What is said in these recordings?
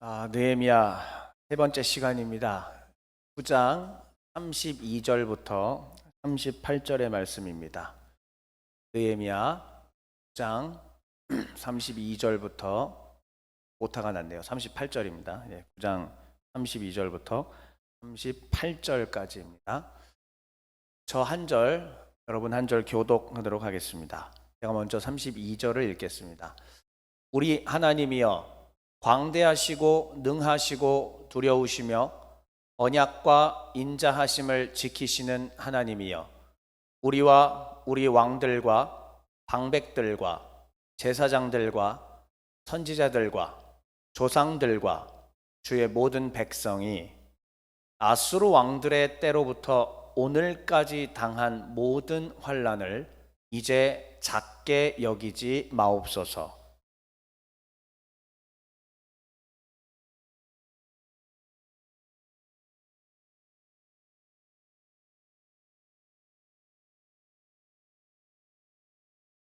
느헤미야 세 번째 시간입니다. 9장 32절부터 38절의 말씀입니다. 느헤미야 9장 32절부터 오타가 났네요. 38절입니다. 9장 32절부터 38절까지입니다. 저 한 절, 여러분 한 절 교독하도록 하겠습니다. 제가 먼저 32절을 읽겠습니다. 우리 하나님이여, 광대하시고 능하시고 두려우시며 언약과 인자하심을 지키시는 하나님이여, 우리와 우리 왕들과 방백들과 제사장들과 선지자들과 조상들과 주의 모든 백성이 아수르 왕들의 때로부터 오늘까지 당한 모든 환난을 이제 작게 여기지 마옵소서.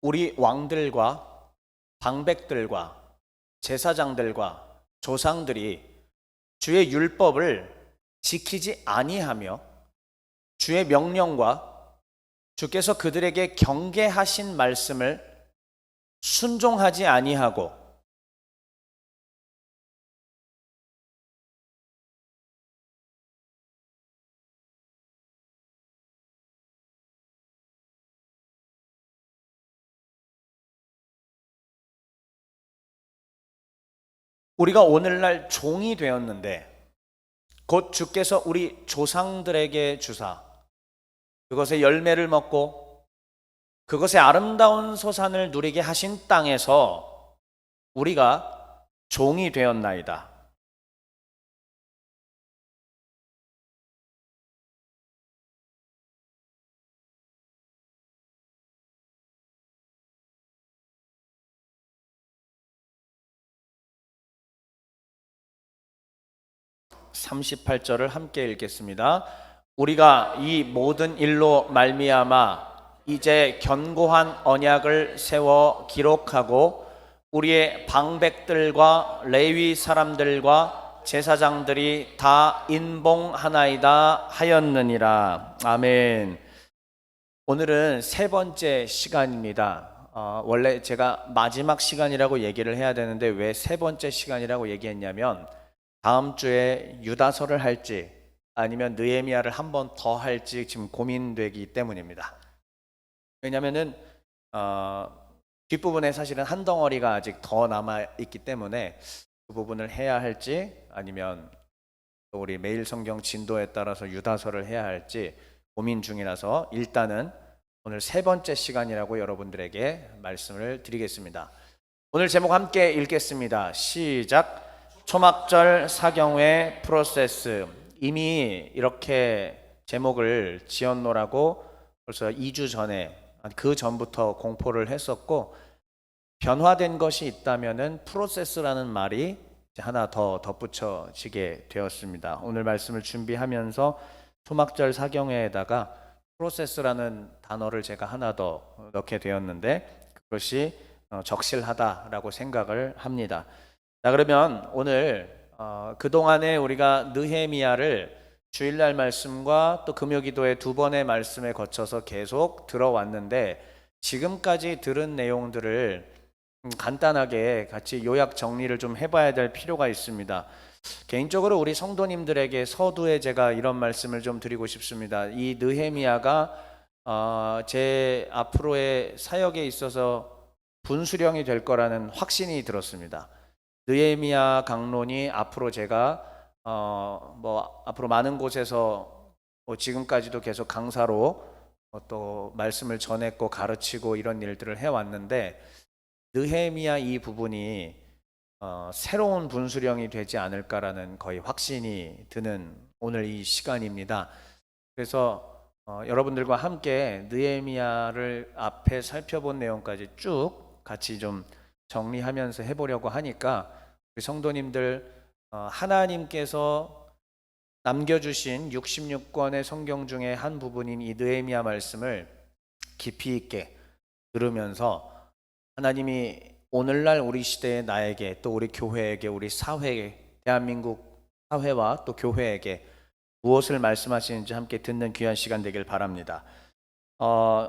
우리 왕들과 방백들과 제사장들과 조상들이 주의 율법을 지키지 아니하며 주의 명령과 주께서 그들에게 경계하신 말씀을 순종하지 아니하고 우리가 오늘날 종이 되었는데 곧 주께서 우리 조상들에게 주사 그것의 열매를 먹고 그것의 아름다운 소산을 누리게 하신 땅에서 우리가 종이 되었나이다. (38절을) 함께 읽겠습니다. 우리가 이 모든 일로 말미암아 이제 견고한 언약을 세워 기록하고 우리의 방백들과 레위 사람들과 제사장들이 다 인봉하나이다 하였느니라. 아멘. 오늘은 세 번째 시간입니다. 원래 제가 마지막 시간이라고 얘기를 해야 되는데 왜 세 번째 시간이라고 얘기했냐면 다음 주에 유다서를 할지 아니면 느헤미야를 한 번 더 할지 지금 고민되기 때문입니다. 왜냐하면은 뒷부분에 사실은 한 덩어리가 아직 더 남아 있기 때문에 그 부분을 해야 할지 아니면 또 우리 매일 성경 진도에 따라서 유다서를 해야 할지 고민 중이라서 일단은 오늘 세 번째 시간이라고 여러분들에게 말씀을 드리겠습니다. 오늘 제목 함께 읽겠습니다. 시작. 초막절 사경회 프로세스. 이미 이렇게 제목을 지었노라고 벌써 2주 전에 그 전부터 공포를 했었고 변화된 것이 있다면은 프로세스라는 말이 하나 더 덧붙여지게 되었습니다. 오늘 말씀을 준비하면서 초막절 사경회에다가 프로세스라는 단어를 제가 하나 더 넣게 되었는데 그것이 적실하다라고 생각을 합니다. 자, 그러면 오늘 그동안에 우리가 느헤미야를 주일날 말씀과 또 금요기도의 두 번의 말씀에 거쳐서 계속 들어왔는데 지금까지 들은 내용들을 간단하게 같이 요약 정리를 좀 해봐야 될 필요가 있습니다. 개인적으로 우리 성도님들에게 서두에 제가 이런 말씀을 좀 드리고 싶습니다. 이 느헤미야가 제 앞으로의 사역에 있어서 분수령이 될 거라는 확신이 들었습니다. 느헤미야 강론이 앞으로 제가 앞으로 많은 곳에서 지금까지도 계속 강사로 또 말씀을 전했고 가르치고 이런 일들을 해왔는데 느헤미야 이 부분이 새로운 분수령이 되지 않을까라는 거의 확신이 드는 오늘 이 시간입니다. 그래서 여러분들과 함께 느헤미야를 앞에 살펴본 내용까지 쭉 같이 좀 정리하면서 해보려고 하니까 우리 성도님들 하나님께서 남겨주신 66권의 성경 중에 한 부분인 이 느헤미야 말씀을 깊이 있게 들으면서 하나님이 오늘날 우리 시대의 나에게 또 우리 교회에게 우리 사회에 대한민국 사회와 또 교회에게 무엇을 말씀하시는지 함께 듣는 귀한 시간 되길 바랍니다.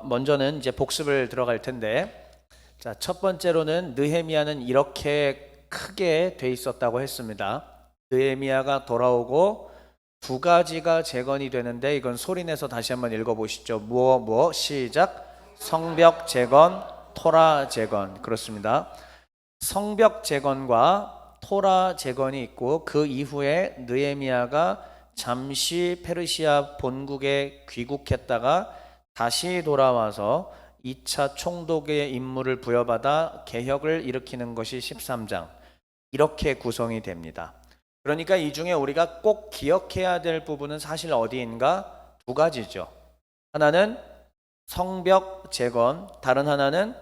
먼저는 이제 복습을 들어갈 텐데, 자, 첫 번째로는 느헤미야는 이렇게 크게 돼 있었다고 했습니다. 느헤미야가 돌아오고 두 가지가 재건이 되는데, 이건 소리내서 다시 한번 읽어보시죠. 시작. 성벽 재건, 토라 재건. 그렇습니다. 성벽 재건과 토라 재건이 있고, 그 이후에 느헤미야가 잠시 페르시아 본국에 귀국했다가 다시 돌아와서 2차 총독의 임무를 부여받아 개혁을 일으키는 것이 13장, 이렇게 구성이 됩니다. 그러니까 이 중에 우리가 꼭 기억해야 될 부분은 사실 어디인가? 두 가지죠. 하나는 성벽 재건, 다른 하나는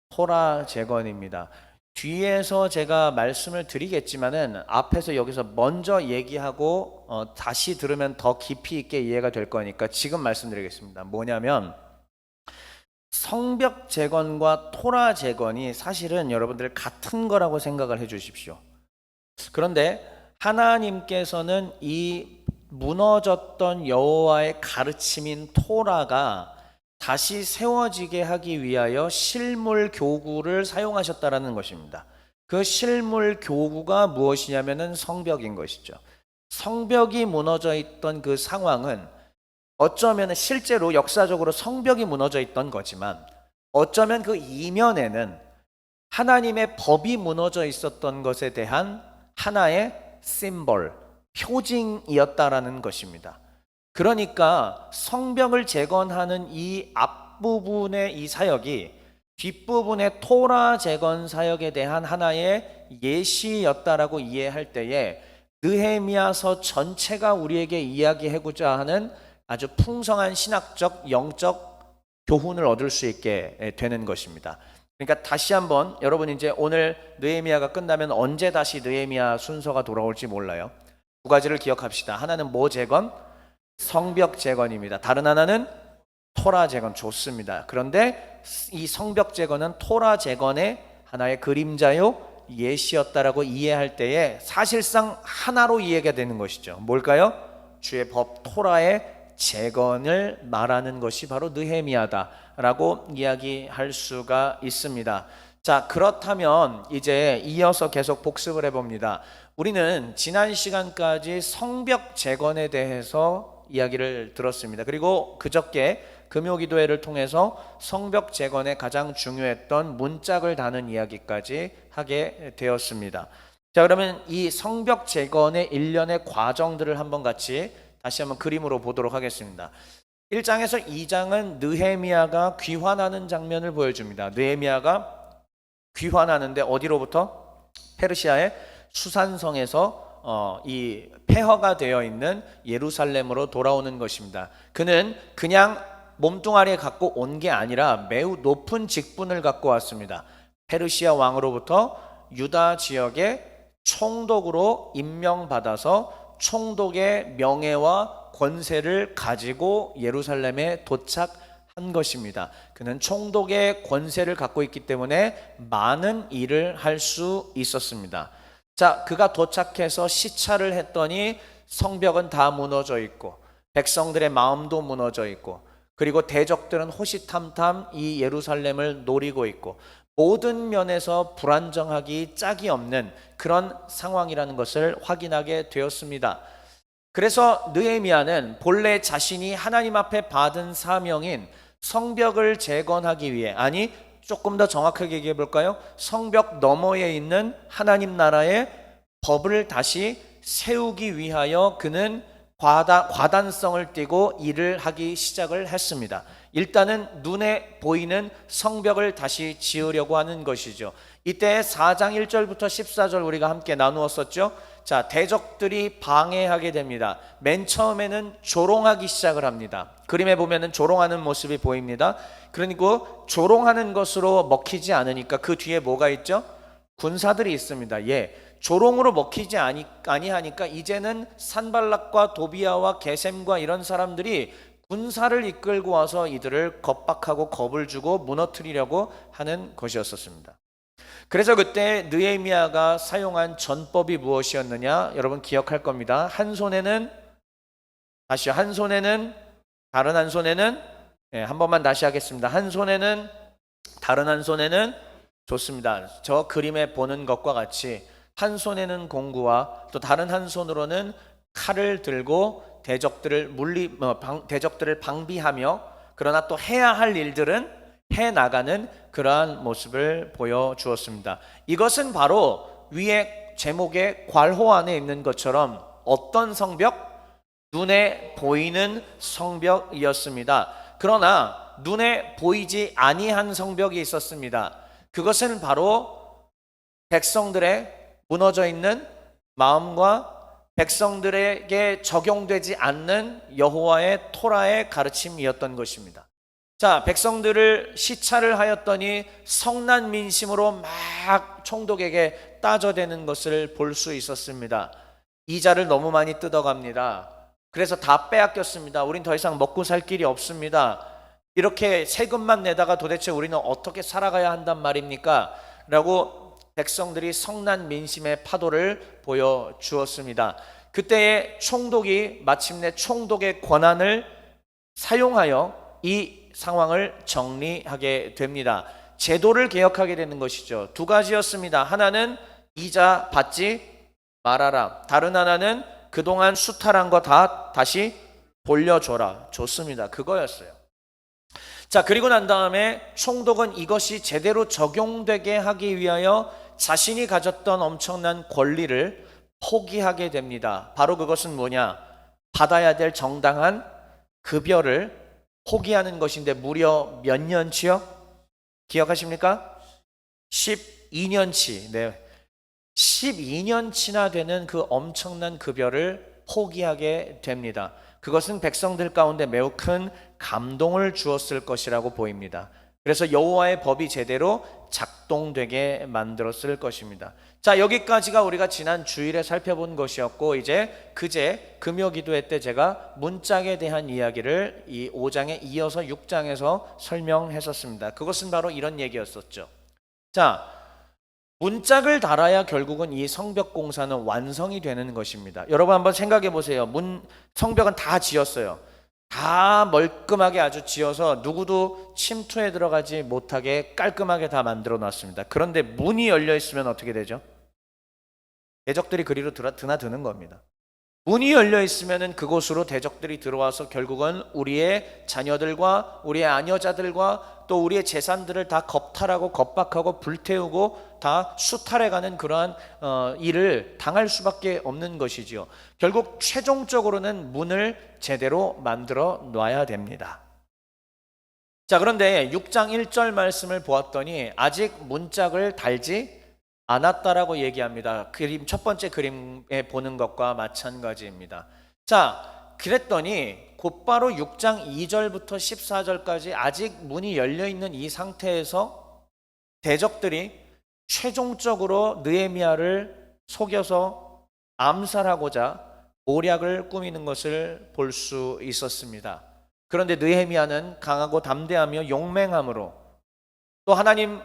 토라 재건입니다. 뒤에서 제가 말씀을 드리겠지만은 앞에서 여기서 먼저 얘기하고 다시 들으면 더 깊이 있게 이해가 될 거니까 지금 말씀드리겠습니다. 뭐냐면 성벽 재건과 토라 재건이 사실은 여러분들 같은 거라고 생각을 해 주십시오. 그런데 하나님께서는 이 무너졌던 여호와의 가르침인 토라가 다시 세워지게 하기 위하여 실물 교구를 사용하셨다라는 것입니다. 그 실물 교구가 무엇이냐면은 성벽인 것이죠. 성벽이 무너져 있던 그 상황은 어쩌면 실제로 역사적으로 성벽이 무너져 있던 거지만, 어쩌면 그 이면에는 하나님의 법이 무너져 있었던 것에 대한 하나의 심볼, 표징이었다라는 것입니다. 그러니까 성벽을 재건하는 이 앞부분의 이 사역이 뒷부분의 토라 재건 사역에 대한 하나의 예시였다라고 이해할 때에 느헤미야서 전체가 우리에게 이야기하고자 하는 아주 풍성한 신학적, 영적 교훈을 얻을 수 있게 되는 것입니다. 그러니까 다시 한번 여러분, 이제 오늘 느헤미야가 끝나면 언제 다시 느헤미야 순서가 돌아올지 몰라요. 두 가지를 기억합시다. 하나는 뭐 재건? 성벽 재건입니다. 다른 하나는 토라 재건. 좋습니다. 그런데 이 성벽 재건은 토라 재건의 하나의 그림자요, 예시였다라고 이해할 때에 사실상 하나로 이해가 되는 것이죠. 뭘까요? 주의 법 토라의 재건을 말하는 것이 바로 느헤미야다라고 이야기할 수가 있습니다. 자, 그렇다면 이제 이어서 계속 복습을 해봅니다. 우리는 지난 시간까지 성벽 재건에 대해서 이야기를 들었습니다. 그리고 그저께 금요기도회를 통해서 성벽 재건에 가장 중요했던 문짝을 다는 이야기까지 하게 되었습니다. 자, 그러면 이 성벽 재건의 일련의 과정들을 한번 같이 다시 한번 그림으로 보도록 하겠습니다. 1장에서 2장은 느헤미야가 귀환하는 장면을 보여줍니다. 느헤미야가 귀환하는데 어디로부터? 페르시아의 수산성에서 이 폐허가 되어 있는 예루살렘으로 돌아오는 것입니다. 그는 그냥 몸뚱아리에 갖고 온 게 아니라 매우 높은 직분을 갖고 왔습니다. 페르시아 왕으로부터 유다 지역의 총독으로 임명받아서 총독의 명예와 권세를 가지고 예루살렘에 도착한 것입니다. 그는 총독의 권세를 갖고 있기 때문에 많은 일을 할 수 있었습니다. 자, 그가 도착해서 시찰을 했더니 성벽은 다 무너져 있고 백성들의 마음도 무너져 있고, 그리고 대적들은 호시탐탐 이 예루살렘을 노리고 있고, 모든 면에서 불안정하기 짝이 없는 그런 상황이라는 것을 확인하게 되었습니다. 그래서 느헤미야는 본래 자신이 하나님 앞에 받은 사명인 성벽을 재건하기 위해, 아니 조금 더 정확하게 얘기해 볼까요? 성벽 너머에 있는 하나님 나라의 법을 다시 세우기 위하여 그는 과단성을 띠고 일을 하기 시작을 했습니다. 일단은 눈에 보이는 성벽을 다시 지으려고 하는 것이죠. 이때 4장 1절부터 14절 우리가 함께 나누었었죠. 자, 대적들이 방해하게 됩니다. 맨 처음에는 조롱하기 시작을 합니다. 그림에 보면은 조롱하는 모습이 보입니다. 그리고 조롱하는 것으로 먹히지 않으니까 그 뒤에 뭐가 있죠? 군사들이 있습니다. 예, 조롱으로 먹히지 아니하니까 이제는 산발락과 도비아와 게셈과 이런 사람들이 군사를 이끌고 와서 이들을 겁박하고 겁을 주고 무너뜨리려고 하는 것이었습니다. 그래서 그때 느헤미야가 사용한 전법이 무엇이었느냐? 여러분 기억할 겁니다. 한 손에는 다른 한 손에는 한 번만 다시 하겠습니다. 한 손에는 다른 한 손에는 좋습니다. 저 그림에 보는 것과 같이 한 손에는 공구와 또 다른 한 손으로는 칼을 들고 대적들을 방비하며 그러나 또 해야 할 일들은 해 나가는 그러한 모습을 보여주었습니다. 이것은 바로 위에 제목의 괄호 안에 있는 것처럼 어떤 성벽? 눈에 보이는 성벽이었습니다. 그러나 눈에 보이지 아니한 성벽이 있었습니다. 그것은 바로 백성들의 무너져 있는 마음과 백성들에게 적용되지 않는 여호와의 토라의 가르침이었던 것입니다. 자, 백성들을 시찰을 하였더니 성난 민심으로 막 총독에게 따져대는 것을 볼 수 있었습니다. 이자를 너무 많이 뜯어갑니다. 그래서 다 빼앗겼습니다. 우린 더 이상 먹고 살 길이 없습니다. 이렇게 세금만 내다가 도대체 우리는 어떻게 살아가야 한단 말입니까? 라고 백성들이 성난 민심의 파도를 보여주었습니다. 그때의 총독이 마침내 총독의 권한을 사용하여 이 상황을 정리하게 됩니다. 제도를 개혁하게 되는 것이죠. 두 가지였습니다. 하나는 이자 받지 말아라. 다른 하나는 그동안 수탈한 거 다 다시 돌려줘라. 좋습니다. 그거였어요. 자, 그리고 난 다음에 총독은 이것이 제대로 적용되게 하기 위하여 자신이 가졌던 엄청난 권리를 포기하게 됩니다. 바로 그것은 뭐냐? 받아야 될 정당한 급여를 포기하는 것인데 무려 몇 년치요? 기억하십니까? 12년치. 네. 12년치나 되는 그 엄청난 급여를 포기하게 됩니다. 그것은 백성들 가운데 매우 큰 감동을 주었을 것이라고 보입니다. 그래서 여호와의 법이 제대로 작동되게 만들었을 것입니다. 자, 여기까지가 우리가 지난 주일에 살펴본 것이었고, 이제 그제 금요 기도회 때 제가 문짝에 대한 이야기를 이 5장에 이어서 6장에서 설명했었습니다. 그것은 바로 이런 얘기였었죠. 자, 문짝을 달아야 결국은 이 성벽 공사는 완성이 되는 것입니다. 여러분 한번 생각해 보세요. 성벽은 다 지었어요. 다 멀끔하게 아주 지어서 누구도 침투해 들어가지 못하게 깔끔하게 다 만들어 놨습니다. 그런데 문이 열려 있으면 어떻게 되죠? 대적들이 그리로 드나드는 겁니다. 문이 열려 있으면 그곳으로 대적들이 들어와서 결국은 우리의 자녀들과 우리의 아녀자들과 또 우리의 재산들을 다 겁탈하고 겁박하고 불태우고 다 수탈해가는 그러한 일을 당할 수밖에 없는 것이지요. 결국 최종적으로는 문을 제대로 만들어 놔야 됩니다. 자, 그런데 6장 1절 말씀을 보았더니 아직 문짝을 달지 않았다라고 얘기합니다. 첫 번째 그림에 보는 것과 마찬가지입니다. 자, 그랬더니 곧바로 6장 2절부터 14절까지 아직 문이 열려있는 이 상태에서 대적들이 최종적으로 느헤미야를 속여서 암살하고자 모략을 꾸미는 것을 볼 수 있었습니다. 그런데 느헤미야는 강하고 담대하며 용맹함으로 또 하나님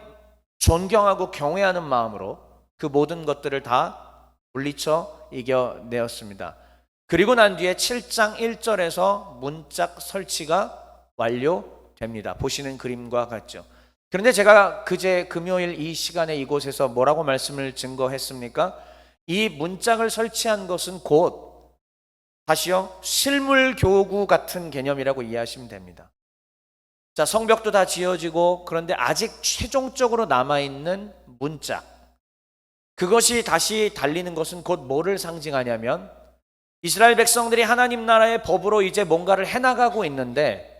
존경하고 경외하는 마음으로 그 모든 것들을 다 물리쳐 이겨내었습니다. 그리고 난 뒤에 7장 1절에서 문짝 설치가 완료됩니다. 보시는 그림과 같죠. 그런데 제가 그제 금요일 이 시간에 이곳에서 뭐라고 말씀을 증거했습니까? 이 문짝을 설치한 것은 곧 다시요, 실물 교구 같은 개념이라고 이해하시면 됩니다. 자, 성벽도 다 지어지고 그런데 아직 최종적으로 남아있는 문짝, 그것이 다시 달리는 것은 곧 뭐를 상징하냐면 이스라엘 백성들이 하나님 나라의 법으로 이제 뭔가를 해나가고 있는데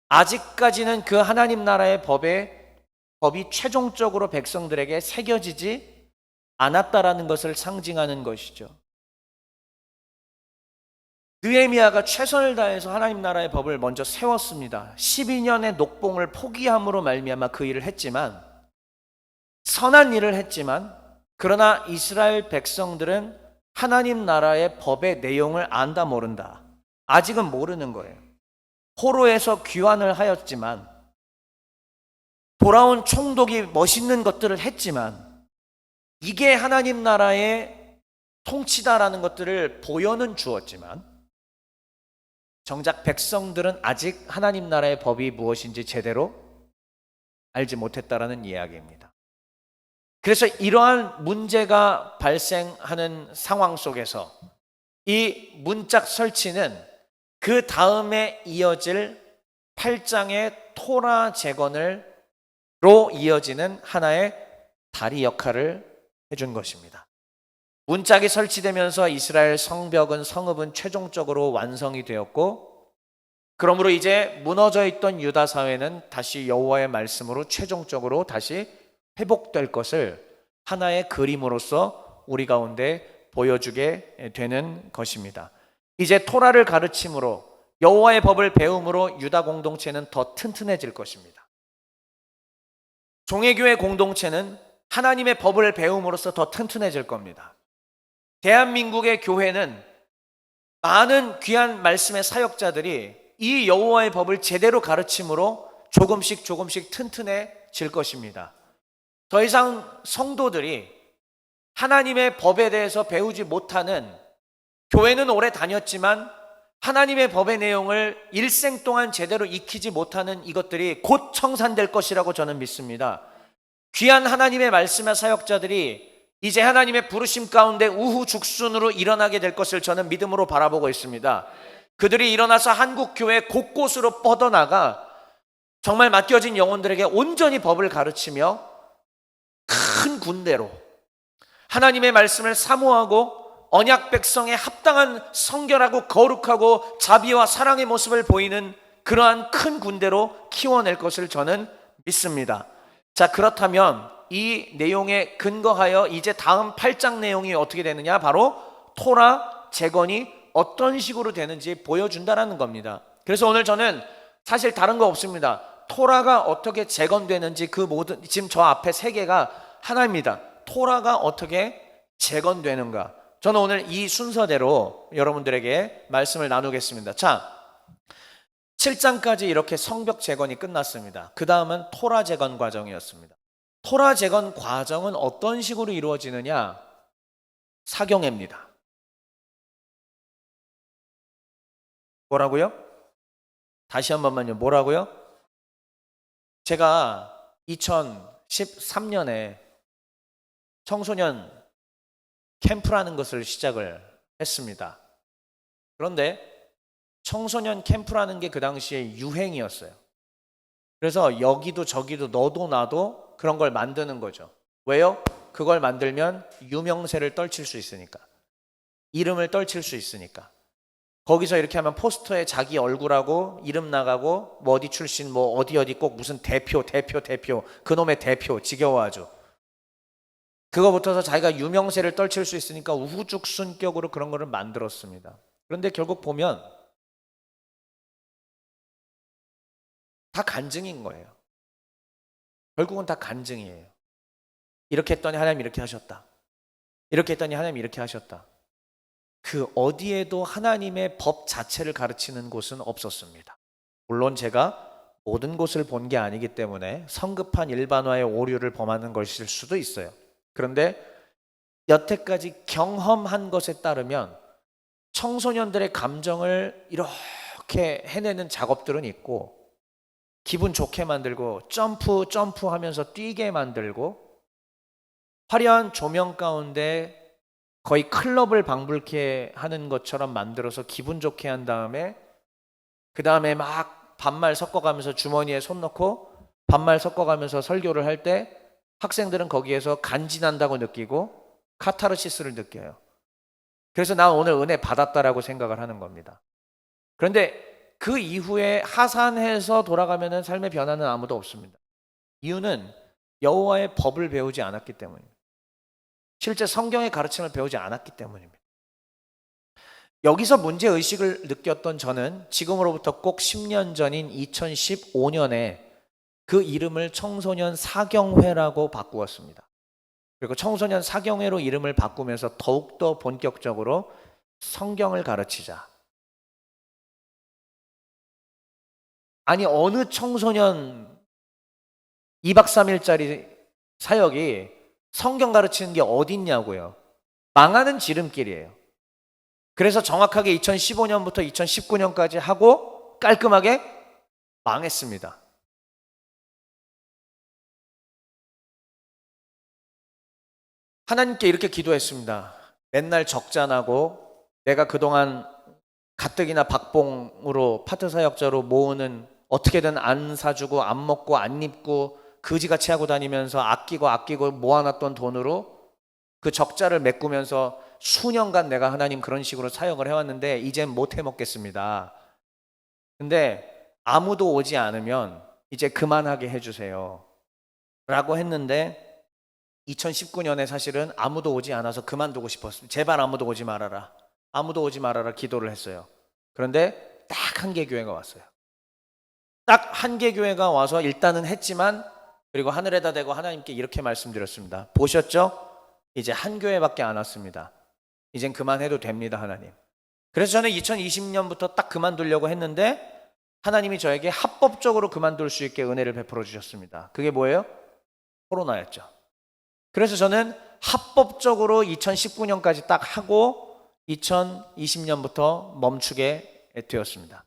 아직까지는 그 하나님 나라의 법이 최종적으로 백성들에게 새겨지지 않았다라는 것을 상징하는 것이죠. 느헤미야가 최선을 다해서 하나님 나라의 법을 먼저 세웠습니다. 12년의 녹봉을 포기함으로 말미암아 그 일을 했지만, 선한 일을 했지만, 그러나 이스라엘 백성들은 하나님 나라의 법의 내용을 안다 모른다. 아직은 모르는 거예요. 포로에서 귀환을 하였지만, 돌아온 총독이 멋있는 것들을 했지만 이게 하나님 나라의 통치다라는 것들을 보여는 주었지만 정작 백성들은 아직 하나님 나라의 법이 무엇인지 제대로 알지 못했다라는 이야기입니다. 그래서 이러한 문제가 발생하는 상황 속에서 이 문짝 설치는 그 다음에 이어질 8장의 토라 재건으로 이어지는 하나의 다리 역할을 해준 것입니다. 문짝이 설치되면서 이스라엘 성벽은 최종적으로 완성이 되었고, 그러므로 이제 무너져 있던 유다 사회는 다시 여호와의 말씀으로 최종적으로 다시 회복될 것을 하나의 그림으로서 우리 가운데 보여주게 되는 것입니다. 이제 토라를 가르침으로 여호와의 법을 배움으로 유다 공동체는 더 튼튼해질 것입니다. 종회교회 공동체는 하나님의 법을 배움으로써 더 튼튼해질 겁니다. 대한민국의 교회는 많은 귀한 말씀의 사역자들이 이 여호와의 법을 제대로 가르침으로 조금씩 튼튼해질 것입니다. 더 이상 성도들이 하나님의 법에 대해서 배우지 못하는, 교회는 오래 다녔지만 하나님의 법의 내용을 일생 동안 제대로 익히지 못하는 이것들이 곧 청산될 것이라고 저는 믿습니다. 귀한 하나님의 말씀의 사역자들이 이제 하나님의 부르심 가운데 우후죽순으로 일어나게 될 것을 저는 믿음으로 바라보고 있습니다. 그들이 일어나서 한국 교회 곳곳으로 뻗어나가 정말 맡겨진 영혼들에게 온전히 법을 가르치며 큰 군대로 하나님의 말씀을 사모하고 언약 백성에 합당한 성결하고 거룩하고 자비와 사랑의 모습을 보이는 그러한 큰 군대로 키워낼 것을 저는 믿습니다. 자, 그렇다면 이 내용에 근거하여 이제 다음 8장 내용이 어떻게 되느냐, 바로 토라 재건이 어떤 식으로 되는지 보여준다는 겁니다. 그래서 오늘 저는 사실 다른 거 없습니다. 토라가 어떻게 재건되는지 그 모든, 지금 저 앞에 세 개가 하나입니다. 토라가 어떻게 재건되는가, 저는 오늘 이 순서대로 여러분들에게 말씀을 나누겠습니다. 자, 7장까지 이렇게 성벽 재건이 끝났습니다. 그 다음은 토라 재건 과정이었습니다. 토라 재건 과정은 어떤 식으로 이루어지느냐? 사경회입니다. 뭐라고요? 다시 한 번만요. 뭐라고요? 제가 2013년에 청소년 캠프라는 것을 시작을 했습니다. 그런데 청소년 캠프라는 게 그 당시에 유행이었어요. 그래서 여기도 저기도 너도 나도 그런 걸 만드는 거죠. 왜요? 그걸 만들면 유명세를 떨칠 수 있으니까, 이름을 떨칠 수 있으니까. 거기서 이렇게 하면 포스터에 자기 얼굴하고 이름 나가고 뭐 어디 출신 뭐 어디 꼭 무슨 대표 그놈의 대표, 지겨워 아주. 그거 붙어서 자기가 유명세를 떨칠 수 있으니까 우후죽순격으로 그런 거를 만들었습니다. 그런데 결국 보면 다 간증인 거예요. 결국은 다 간증이에요. 이렇게 했더니 하나님 이렇게 하셨다, 이렇게 했더니 하나님 이렇게 하셨다. 그 어디에도 하나님의 법 자체를 가르치는 곳은 없었습니다. 물론 제가 모든 곳을 본 게 아니기 때문에 성급한 일반화의 오류를 범하는 것일 수도 있어요. 그런데 여태까지 경험한 것에 따르면 청소년들의 감정을 이렇게 해내는 작업들은 있고, 기분 좋게 만들고 점프 하면서 뛰게 만들고, 화려한 조명 가운데 거의 클럽을 방불케 하는 것처럼 만들어서 기분 좋게 한 다음에 그 다음에 막 반말 섞어가면서 주머니에 손 넣고 반말 섞어가면서 설교를 할 때 학생들은 거기에서 간지난다고 느끼고 카타르시스를 느껴요. 그래서 난 오늘 은혜 받았다라고 생각을 하는 겁니다. 그런데 그 이후에 하산해서 돌아가면 삶의 변화는 아무도 없습니다. 이유는 여호와의 법을 배우지 않았기 때문입니다. 실제 성경의 가르침을 배우지 않았기 때문입니다. 여기서 문제의식을 느꼈던 저는 지금으로부터 꼭 10년 전인 2015년에 그 이름을 청소년 사경회라고 바꾸었습니다. 그리고 청소년 사경회로 이름을 바꾸면서 더욱더 본격적으로 성경을 가르치자. 아니, 어느 청소년 2박 3일짜리 사역이 성경 가르치는 게 어딨냐고요. 망하는 지름길이에요. 그래서 정확하게 2015년부터 2019년까지 하고 깔끔하게 망했습니다. 하나님께 이렇게 기도했습니다. 맨날 적자나고 내가 그동안 가뜩이나 박봉으로 파트 사역자로 모으는, 어떻게든 안 사주고 안 먹고 안 입고 그지같이 하고 다니면서 아끼고 모아놨던 돈으로 그 적자를 메꾸면서 수년간 내가 하나님 그런 식으로 사역을 해왔는데 이젠 못 해먹겠습니다. 근데 아무도 오지 않으면 이제 그만하게 해주세요 라고 했는데 2019년에 사실은 아무도 오지 않아서 그만두고 싶었습니다. 제발 아무도 오지 말아라, 아무도 오지 말아라 기도를 했어요. 그런데 딱 한 개 교회가 왔어요. 딱 한 개 교회가 와서 일단은 했지만, 그리고 하늘에다 대고 하나님께 이렇게 말씀드렸습니다. 보셨죠? 이제 한 교회밖에 안 왔습니다. 이젠 그만해도 됩니다, 하나님. 그래서 저는 2020년부터 딱 그만두려고 했는데 하나님이 저에게 합법적으로 그만둘 수 있게 은혜를 베풀어 주셨습니다. 그게 뭐예요? 코로나였죠. 그래서 저는 합법적으로 2019년까지 딱 하고 2020년부터 멈추게 되었습니다.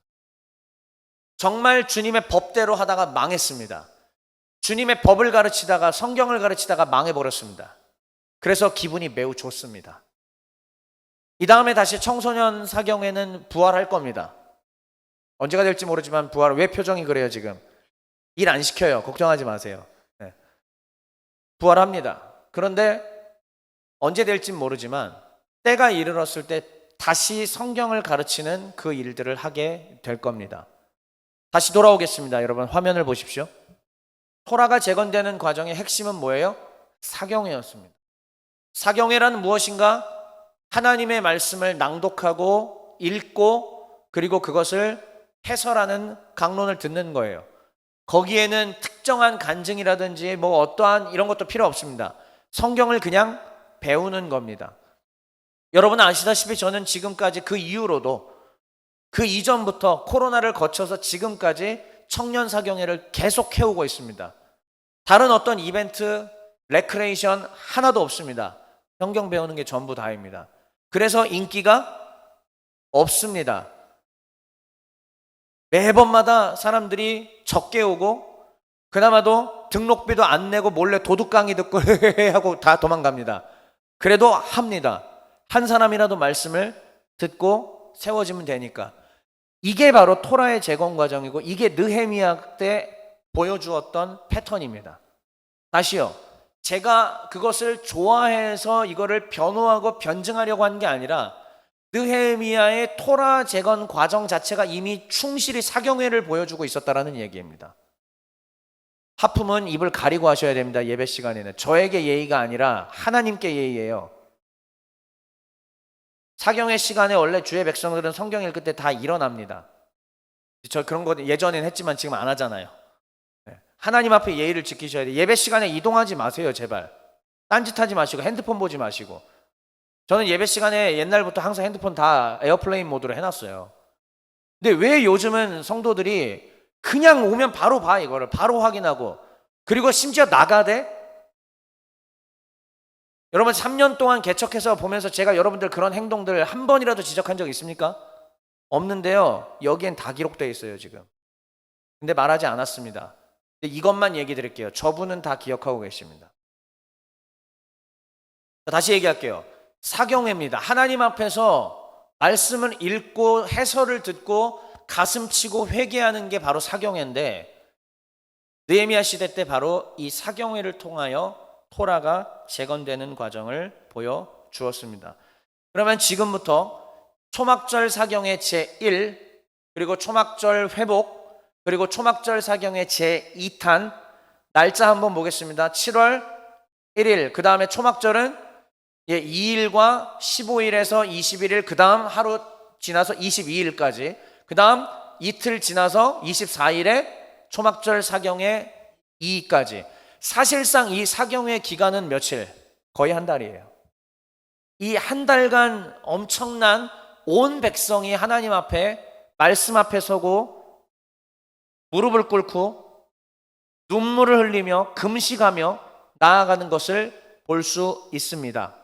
정말 주님의 법대로 하다가 망했습니다. 주님의 법을 가르치다가, 성경을 가르치다가 망해버렸습니다. 그래서 기분이 매우 좋습니다. 이 다음에 다시 청소년 사경회는 부활할 겁니다. 언제가 될지 모르지만 부활. 왜 표정이 그래요 지금? 일 안 시켜요. 걱정하지 마세요. 네. 부활합니다. 그런데 언제 될지 모르지만 때가 이르렀을 때 다시 성경을 가르치는 그 일들을 하게 될 겁니다. 다시 돌아오겠습니다. 여러분 화면을 보십시오. 토라가 재건되는 과정의 핵심은 뭐예요? 사경회였습니다. 사경회란 무엇인가? 하나님의 말씀을 낭독하고 읽고 그리고 그것을 해설하는 강론을 듣는 거예요. 거기에는 특정한 간증이라든지 뭐 어떠한 이런 것도 필요 없습니다. 성경을 그냥 배우는 겁니다. 여러분 아시다시피 저는 지금까지 그 이후로도, 그 이전부터 코로나를 거쳐서 지금까지 청년 사경회를 계속 해오고 있습니다. 다른 어떤 이벤트, 레크레이션 하나도 없습니다. 성경 배우는 게 전부 다입니다. 그래서 인기가 없습니다. 매번마다 사람들이 적게 오고 그나마도 등록비도 안 내고 몰래 도둑 강의 듣고 하고 다 도망갑니다. 그래도 합니다. 한 사람이라도 말씀을 듣고 세워지면 되니까. 이게 바로 토라의 재건 과정이고 이게 느헤미야 때 보여주었던 패턴입니다. 다시요. 제가 그것을 좋아해서 이거를 변호하고 변증하려고 한 게 아니라 느헤미야의 토라 재건 과정 자체가 이미 충실히 사경회를 보여주고 있었다라는 얘기입니다. 하품은 입을 가리고 하셔야 됩니다. 예배 시간에는. 저에게 예의가 아니라 하나님께 예의예요. 사경회 시간에 원래 주의 백성들은 성경 읽을 때 다 일어납니다. 저 그런 거 예전엔 했지만 지금 안 하잖아요. 하나님 앞에 예의를 지키셔야 돼요. 예배 시간에 이동하지 마세요, 제발. 딴짓하지 마시고 핸드폰 보지 마시고. 저는 예배 시간에 옛날부터 항상 핸드폰 다 에어플레인 모드로 해놨어요. 근데 왜 요즘은 성도들이 그냥 오면 바로 봐, 이거를 바로 확인하고, 그리고 심지어 나가대? 여러분 3년 동안 개척해서 보면서 제가 여러분들 그런 행동들 한 번이라도 지적한 적 있습니까? 없는데요. 여기엔 다 기록되어 있어요 지금. 근데 말하지 않았습니다. 근데 이것만 얘기 드릴게요. 저분은 다 기억하고 계십니다. 다시 얘기할게요. 사경회입니다. 하나님 앞에서 말씀을 읽고 해설을 듣고 가슴 치고 회개하는 게 바로 사경회인데, 느헤미야 시대 때 바로 이 사경회를 통하여 토라가 재건되는 과정을 보여주었습니다. 그러면 지금부터 초막절 사경회 제1, 그리고 초막절 회복, 그리고 초막절 사경회 제2탄 날짜 한번 보겠습니다. 7월 1일, 그 다음에 초막절은 2일과 15일에서 21일, 그 다음 하루 지나서 22일까지, 그 다음 이틀 지나서 24일에 초막절 사경회 2까지. 사실상 이 사경회 기간은 며칠? 거의 한 달이에요. 이 한 달간 엄청난 온 백성이 하나님 앞에, 말씀 앞에 서고 무릎을 꿇고 눈물을 흘리며 금식하며 나아가는 것을 볼 수 있습니다.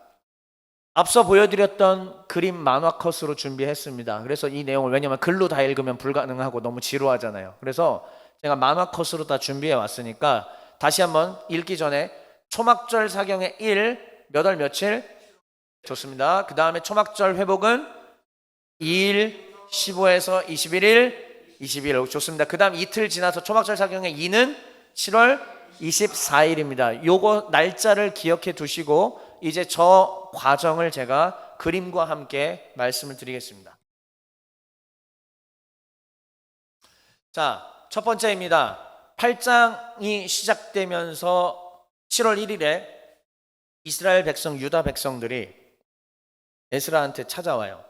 앞서 보여드렸던 그림 만화 컷으로 준비했습니다. 그래서 이 내용을, 왜냐하면 글로 다 읽으면 불가능하고 너무 지루하잖아요. 그래서 제가 만화 컷으로 다 준비해 왔으니까 다시 한번 읽기 전에 초막절 사경의 1, 몇 월 며칠? 좋습니다. 그 다음에 초막절 회복은 2일, 15에서 21일, 22일. 좋습니다. 그 다음 이틀 지나서 초막절 사경의 2는 7월 24일입니다. 요거 날짜를 기억해 두시고 이제 저 과정을 제가 그림과 함께 말씀을 드리겠습니다. 자, 첫 번째입니다. 8장이 시작되면서 7월 1일에 이스라엘 백성, 유다 백성들이 에스라한테 찾아와요.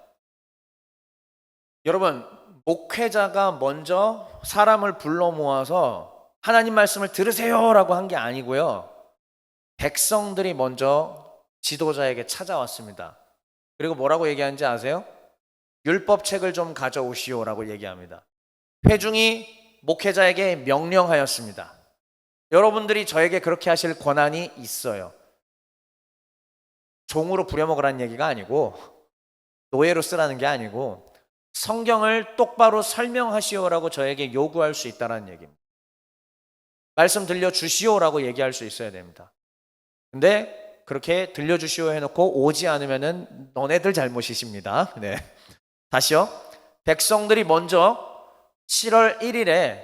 여러분, 목회자가 먼저 사람을 불러 모아서 하나님 말씀을 들으세요라고 한 게 아니고요. 백성들이 먼저 지도자에게 찾아왔습니다. 그리고 뭐라고 얘기하는지 아세요? 율법책을 좀 가져오시오라고 얘기합니다. 회중이 목회자에게 명령하였습니다. 여러분들이 저에게 그렇게 하실 권한이 있어요. 종으로 부려먹으라는 얘기가 아니고, 노예로 쓰라는 게 아니고, 성경을 똑바로 설명하시오라고 저에게 요구할 수 있다는 얘기입니다. 말씀 들려주시오라고 얘기할 수 있어야 됩니다. 근데 그렇게 들려주시오 해놓고 오지 않으면은 너네들 잘못이십니다. 네. 다시요. 백성들이 먼저 7월 1일에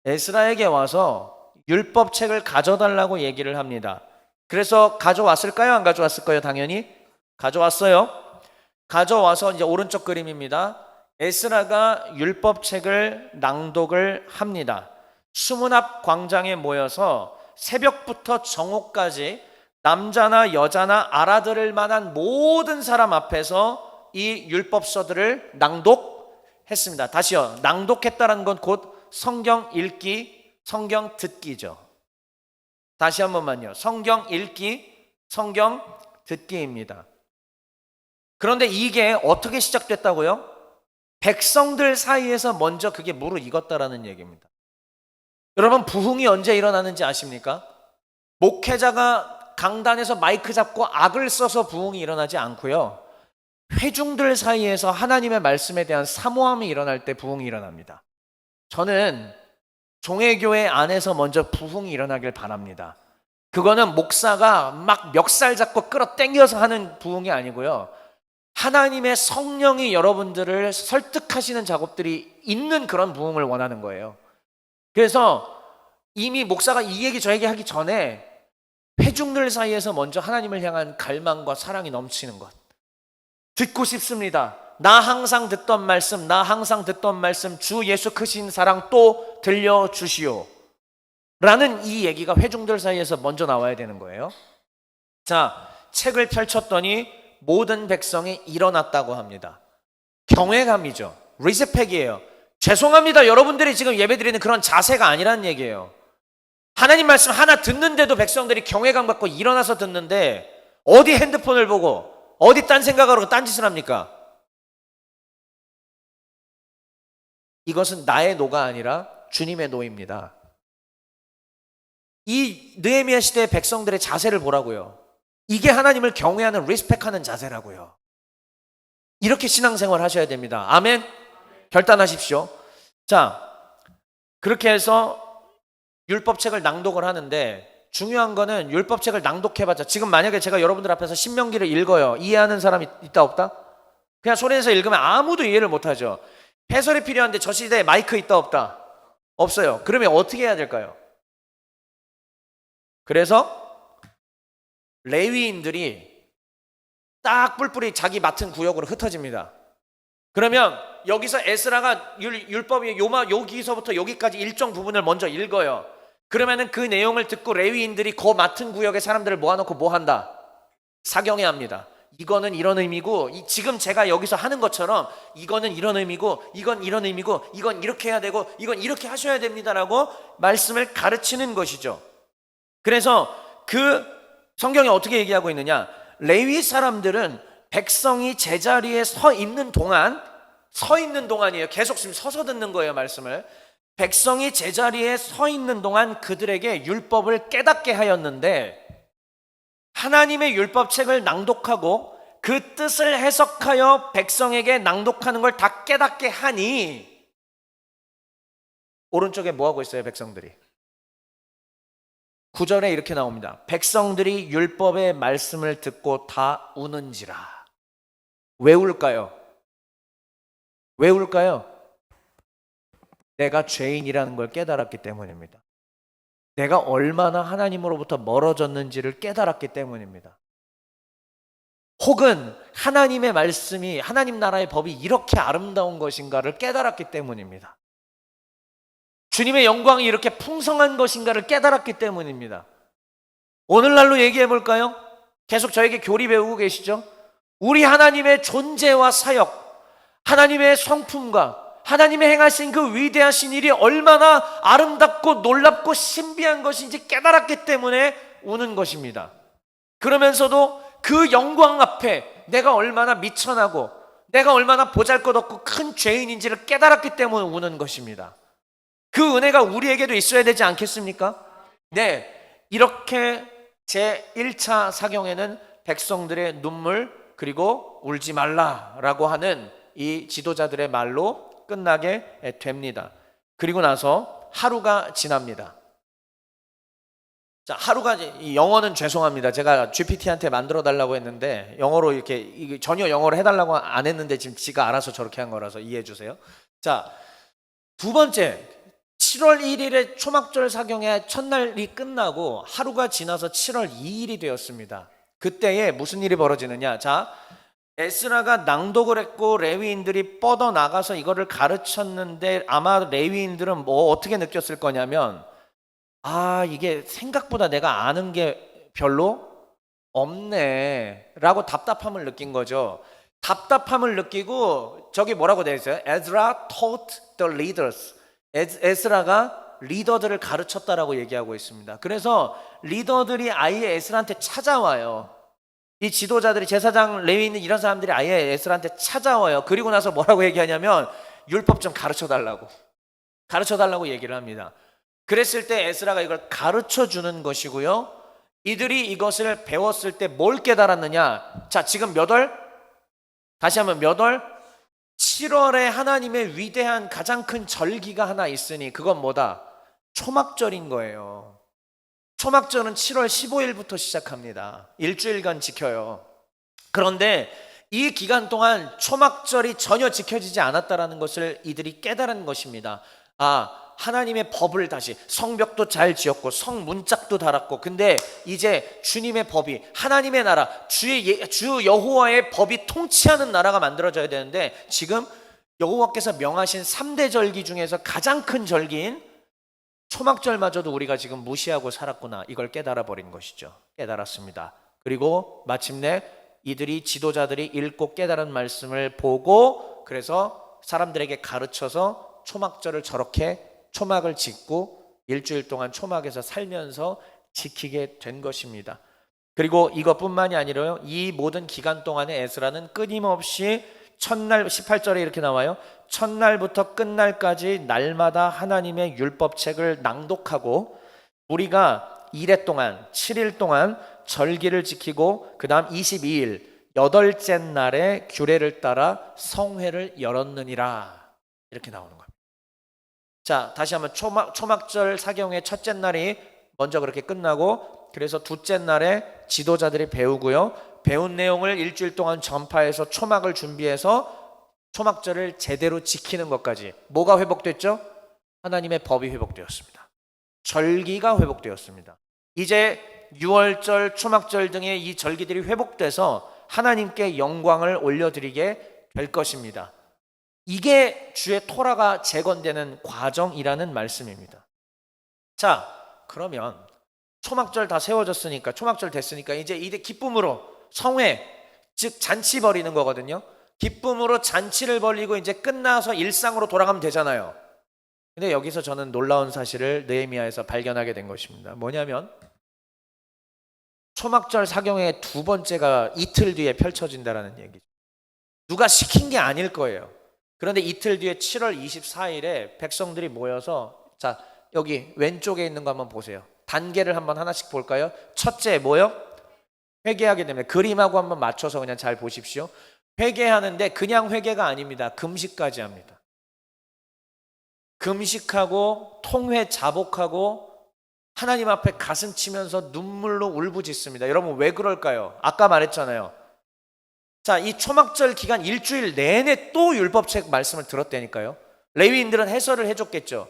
에스라에게 와서 율법책을 가져달라고 얘기를 합니다. 그래서 가져왔을까요? 안 가져왔을까요? 당연히 가져왔어요. 가져와서 이제 오른쪽 그림입니다. 에스라가 율법책을 낭독을 합니다. 수문 앞 광장에 모여서 새벽부터 정오까지 남자나 여자나 알아들을 만한 모든 사람 앞에서 이 율법서들을 낭독했습니다. 다시요. 낭독했다는 건 곧 성경 읽기, 성경 듣기죠. 다시 한 번만요. 성경 읽기, 성경 듣기입니다. 그런데 이게 어떻게 시작됐다고요? 백성들 사이에서 먼저 그게 무르익었다라는 얘기입니다. 여러분, 부흥이 언제 일어나는지 아십니까? 목회자가 강단에서 마이크 잡고 악을 써서 부흥이 일어나지 않고요. 회중들 사이에서 하나님의 말씀에 대한 사모함이 일어날 때 부흥이 일어납니다. 저는 종회교회 안에서 먼저 부흥이 일어나길 바랍니다. 그거는 목사가 막 멱살 잡고 끌어당겨서 하는 부흥이 아니고요. 하나님의 성령이 여러분들을 설득하시는 작업들이 있는 그런 부흥을 원하는 거예요. 그래서 이미 목사가 이 얘기 저 얘기 하기 전에 회중들 사이에서 먼저 하나님을 향한 갈망과 사랑이 넘치는 것. 듣고 싶습니다. 나 항상 듣던 말씀, 나 항상 듣던 말씀, 주 예수 크신 사랑 또 들려주시오 라는 이 얘기가 회중들 사이에서 먼저 나와야 되는 거예요. 자, 책을 펼쳤더니 모든 백성이 일어났다고 합니다. 경외감이죠. 리스펙이에요. 죄송합니다. 여러분들이 지금 예배드리는 그런 자세가 아니라는 얘기예요. 하나님 말씀 하나 듣는데도 백성들이 경외감 갖고 일어나서 듣는데 어디 핸드폰을 보고 어디 딴 생각하고 딴짓을 합니까? 이것은 나의 노가 아니라 주님의 노입니다. 이 느헤미야 시대의 백성들의 자세를 보라고요. 이게 하나님을 경외하는 리스펙하는 자세라고요. 이렇게 신앙생활 하셔야 됩니다. 아멘. 결단하십시오. 자, 그렇게 해서 율법책을 낭독을 하는데 중요한 거는 율법책을 낭독해봤자, 지금 만약에 제가 여러분들 앞에서 신명기를 읽어요. 이해하는 사람이 있다 없다? 그냥 소리내서 읽으면 아무도 이해를 못하죠. 해설이 필요한데 저 시대에 마이크 있다 없다? 없어요. 그러면 어떻게 해야 될까요? 그래서 레위인들이 딱 뿔뿔이 자기 맡은 구역으로 흩어집니다. 그러면 여기서 에스라가 율법이 여기서부터 여기까지 일정 부분을 먼저 읽어요. 그러면은 그 내용을 듣고 레위인들이 그 맡은 구역의 사람들을 모아놓고 뭐 한다? 사경에 합니다. 이거는 이런 의미고, 지금 제가 여기서 하는 것처럼 이거는 이런 의미고, 이건 이런 의미고, 이건 이렇게 해야 되고, 이건 이렇게 하셔야 됩니다라고 말씀을 가르치는 것이죠. 그래서 그 성경이 어떻게 얘기하고 있느냐? 레위 사람들은 백성이 제자리에 서 있는 동안이에요. 계속 지금 서서 듣는 거예요, 말씀을. 백성이 제자리에 서 있는 동안 그들에게 율법을 깨닫게 하였는데 하나님의 율법책을 낭독하고 그 뜻을 해석하여 백성에게 낭독하는 걸 다 깨닫게 하니 오른쪽에 뭐하고 있어요 백성들이? 9절에 이렇게 나옵니다. 백성들이 율법의 말씀을 듣고 다 우는지라. 왜 울까요? 왜 울까요? 내가 죄인이라는 걸 깨달았기 때문입니다. 내가 얼마나 하나님으로부터 멀어졌는지를 깨달았기 때문입니다. 혹은 하나님의 말씀이, 하나님 나라의 법이 이렇게 아름다운 것인가를 깨달았기 때문입니다. 주님의 영광이 이렇게 풍성한 것인가를 깨달았기 때문입니다. 오늘날로 얘기해 볼까요? 계속 저에게 교리 배우고 계시죠? 우리 하나님의 존재와 사역, 하나님의 성품과 하나님의 행하신 그 위대하신 일이 얼마나 아름답고 놀랍고 신비한 것인지 깨달았기 때문에 우는 것입니다. 그러면서도 그 영광 앞에 내가 얼마나 미천하고 내가 얼마나 보잘것없고 큰 죄인인지를 깨달았기 때문에 우는 것입니다. 그 은혜가 우리에게도 있어야 되지 않겠습니까? 네, 이렇게 제1차 사경에는 백성들의 눈물 그리고 울지 말라라고 하는 이 지도자들의 말로 끝나게 됩니다. 그리고 나서 하루가 지납니다. 자, 하루가, 영어는 죄송합니다. 제가 GPT한테 만들어 달라고 했는데 영어로 이렇게 전혀 영어로 해달라고 안 했는데 지금 지가 알아서 저렇게 한 거라서 이해해 주세요. 자, 두 번째 7월 1일에 초막절 사경의 첫날이 끝나고 하루가 지나서 7월 2일이 되었습니다. 그때에 무슨 일이 벌어지느냐? 자, 에스라가 낭독을 했고 레위인들이 뻗어나가서 이거를 가르쳤는데 아마 레위인들은 뭐 어떻게 느꼈을 거냐면 이게 생각보다 내가 아는 게 별로 없네 라고 답답함을 느낀 거죠. 답답함을 느끼고 저기 뭐라고 되어 있어요? Ezra taught the leaders. 에스라가 리더들을 가르쳤다라고 얘기하고 있습니다. 그래서 리더들이 아예 에스라한테 찾아와요. 이 지도자들이, 제사장, 레위인 이런 사람들이 아예 에스라한테 찾아와요. 그리고 나서 뭐라고 얘기하냐면 율법 좀 가르쳐달라고 얘기를 합니다. 그랬을 때 에스라가 이걸 가르쳐 주는 것이고요. 이들이 이것을 배웠을 때 뭘 깨달았느냐? 자, 지금 몇 월? 다시 한번 몇 월? 7월에 하나님의 위대한 가장 큰 절기가 하나 있으니 그건 뭐다? 초막절인 거예요. 초막절은 7월 15일부터 시작합니다. 일주일간 지켜요. 그런데 이 기간 동안 초막절이 전혀 지켜지지 않았다라는 것을 이들이 깨달은 것입니다. 하나님의 법을 다시, 성벽도 잘 지었고 성문짝도 달았고, 근데 이제 주님의 법이, 하나님의 나라, 주 여호와의 법이 통치하는 나라가 만들어져야 되는데 지금 여호와께서 명하신 3대 절기 중에서 가장 큰 절기인 초막절마저도 우리가 지금 무시하고 살았구나, 이걸 깨달아버린 것이죠. 깨달았습니다. 그리고 마침내 이들이, 지도자들이 읽고 깨달은 말씀을 보고 그래서 사람들에게 가르쳐서 초막절을 저렇게 초막을 짓고 일주일 동안 초막에서 살면서 지키게 된 것입니다. 그리고 이것뿐만이 아니라요, 이 모든 기간 동안에 에스라는 끊임없이 첫날 18절에 이렇게 나와요. 첫날부터 끝날까지 날마다 하나님의 율법책을 낭독하고 우리가 이래 동안 7일 동안 절기를 지키고 그 다음 22일 8째 날에 규례를 따라 성회를 열었느니라, 이렇게 나오는 겁니다. 자, 다시 한번 초막절 사경의 첫째 날이 먼저 그렇게 끝나고, 그래서 둘째 날에 지도자들이 배우고요, 배운 내용을 일주일 동안 전파해서 초막을 준비해서 초막절을 제대로 지키는 것까지 뭐가 회복됐죠? 하나님의 법이 회복되었습니다. 절기가 회복되었습니다. 이제 유월절, 초막절 등의 이 절기들이 회복돼서 하나님께 영광을 올려드리게 될 것입니다. 이게 주의 토라가 재건되는 과정이라는 말씀입니다. 자, 그러면 초막절 다 세워졌으니까, 초막절 됐으니까 이제 기쁨으로 성회, 즉 잔치 벌이는 거거든요. 기쁨으로 잔치를 벌이고 이제 끝나서 일상으로 돌아가면 되잖아요. 근데 여기서 저는 놀라운 사실을 느헤미야에서 발견하게 된 것입니다. 뭐냐면 초막절 사경의 두 번째가 이틀 뒤에 펼쳐진다는 얘기죠. 누가 시킨 게 아닐 거예요. 그런데 이틀 뒤에 7월 24일에 백성들이 모여서, 자, 여기 왼쪽에 있는 거 한번 보세요. 단계를 한번 하나씩 볼까요? 첫째 뭐요? 회개하게 됩니다. 그림하고 한번 맞춰서 그냥 잘 보십시오. 회개하는데 그냥 회개가 아닙니다. 금식까지 합니다. 금식하고 통회 자복하고 하나님 앞에 가슴 치면서 눈물로 울부짖습니다. 여러분 왜 그럴까요? 아까 말했잖아요. 자, 이 초막절 기간 일주일 내내 또 율법책 말씀을 들었다니까요. 레위인들은 해설을 해줬겠죠.